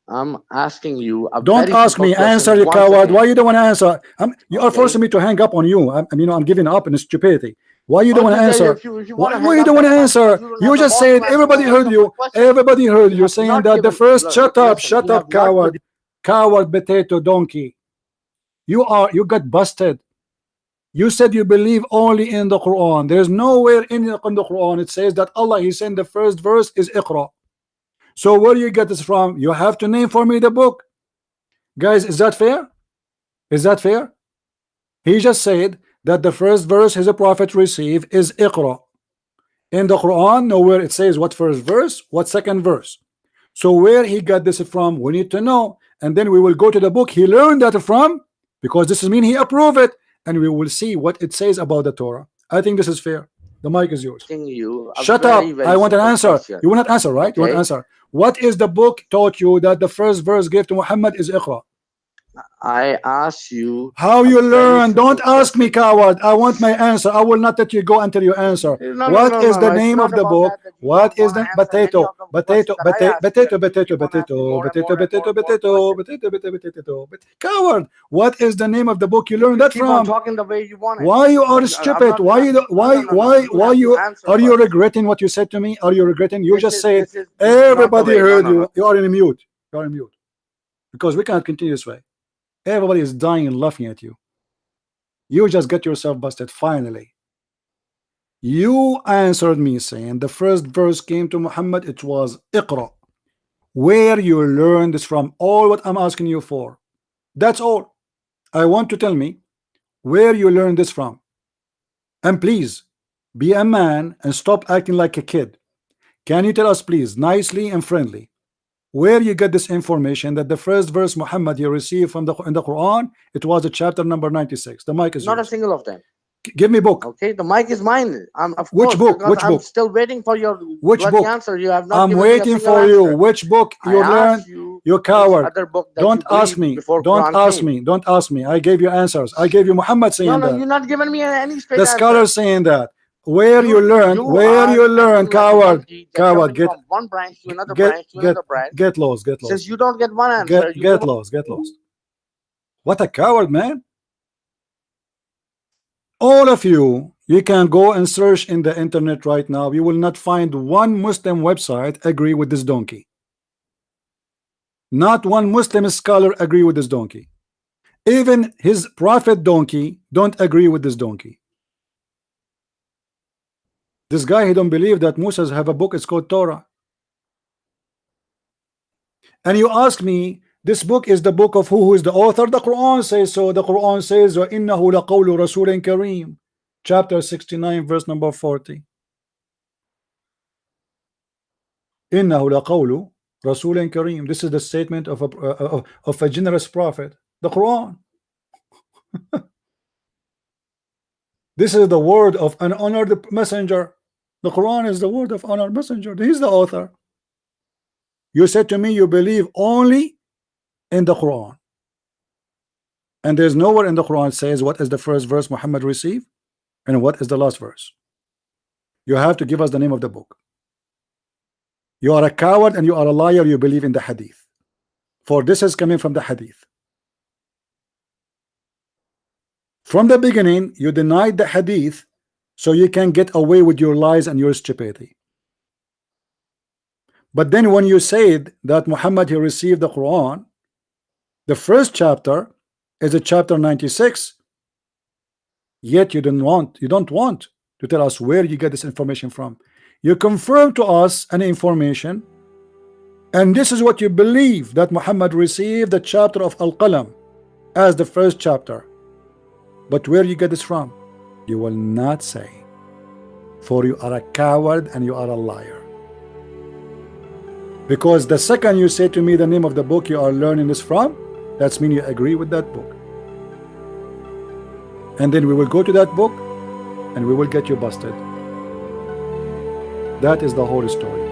I'm asking you a Don't very ask simple me. question Answer, you once coward. again. Why you don't want to answer? You are Okay. forcing me to hang up on you. I'm giving up in stupidity. Why you don't want to Okay, answer? if you want to Why hang you up, don't want to that's fine, answer? because you don't You have the just balls said to answer everybody any heard of my you. questions. Everybody heard You you have saying not that the given. first. Shut up, Listen, shut you up, have not coward, coward, potato, donkey. You got busted. You said you believe only in the Quran. There's nowhere in the Quran it says that Allah He sent the first verse is Iqra. So where you get this from? You have to name for me the book, guys. Is that fair? Is that fair? He just said that the first verse his prophet received is Iqra. In the Quran, nowhere it says what first verse, what second verse. So where he got this from, we need to know, and then we will go to the book he learned that from, because this is mean he approved it, and we will see what it says about the Torah. I think this is fair. The mic is yours. asking you a Shut very, up. very I want an simple answer. question. You will not answer, right? You want Okay. an answer. What is the book taught you that the first verse gave to Muhammad is Iqra? I asked you How a you very learn? Don't simple ask me, question. coward. I want my answer. I will not let you go until you answer. No, no, What no, is no, the no. It's name not of the about book? that you What don't is want the to answer any potato? of the questions Potato, that I asked you, potato, and you potato, keep on asking potato, more and potato, more and more potato, and more potato, questions. potato, potato, potato. Coward. What is the name of the book you learned that Keep on from? talking the way you want it. Why you are I'm stupid? not. Why you No, no, no, no. You why have to you answer are you first. regretting what you said to me? Are you regretting? You just said This is not the everybody way. No, heard no, no. you. You are in mute. You are in mute because we cannot continue this way. Everybody is dying and laughing at you. You just get yourself busted finally. You answered me saying the first verse came to Muhammad, it was Iqra. Where you learned this from? All what I'm asking you for. That's all. I want to tell me where you learned this from. And please be a man and stop acting like a kid. Can you tell us, please, nicely and friendly, where you get this information that the first verse Muhammad you received from in the Quran, it was a chapter number 96. The mic is Not a yours. single of them. Give me book. Okay, the mic is mine. Of Which course, book? because Which I'm book? still waiting for your Which bloody book? answer. You have not I'm given me a waiting single for answer. you. Which book I you learn? asked you You which coward. other book that Don't you ask believed me. before Don't Quran ask came. me. Don't ask me. I gave you answers. I gave you Muhammad saying No, no, that. you're not giving me any straight The answer. scholar saying that. Where you learned? You Where are you learned? acting like a Coward. monkey, just Coward. jumping from one branch to another Get branch to another branch. get lost. Get lost. Since you don't get one answer, you Get give lost. Get lost. What a coward, man. All of you can go and search in the internet right now. You will not find one Muslim website agree with this donkey. Not one Muslim scholar agree with this donkey. Even his prophet donkey don't agree with this donkey. This guy, he don't believe that Moses have a book. It's called Torah. And you ask me, this book is the book of who is the author? The Quran says so. The Quran says, وَإِنَّهُ لَقَوْلُ رَسُولٍ كَرِيمٍ, chapter 69, verse number 40. إِنَّهُ لَقَوْلُ رَسُولٍ كَرِيمٍ. This is the statement of a generous prophet. The Quran. This is the word of an honored messenger. The Quran is the word of honored messenger. He's the author. You said to me you believe only in the Quran, and there's nowhere in the Quran says what is the first verse Muhammad received and what is the last verse. You have to give us the name of the book. You are a coward and you are a liar. You believe in the hadith, for this is coming from the hadith. From the beginning you denied the hadith so you can get away with your lies and your stupidity. But then when you said that Muhammad he received the Quran, the first chapter is a chapter 96, yet you don't want to tell us where you get this information from. You confirm to us an information, and this is what you believe, that Muhammad received the chapter of Al-Qalam as the first chapter. But where you get this from? You will not say, for you are a coward and you are a liar. Because the second you say to me the name of the book you are learning this from, that's mean you agree with that book. And then we will go to that book and we will get you busted. That is the whole story.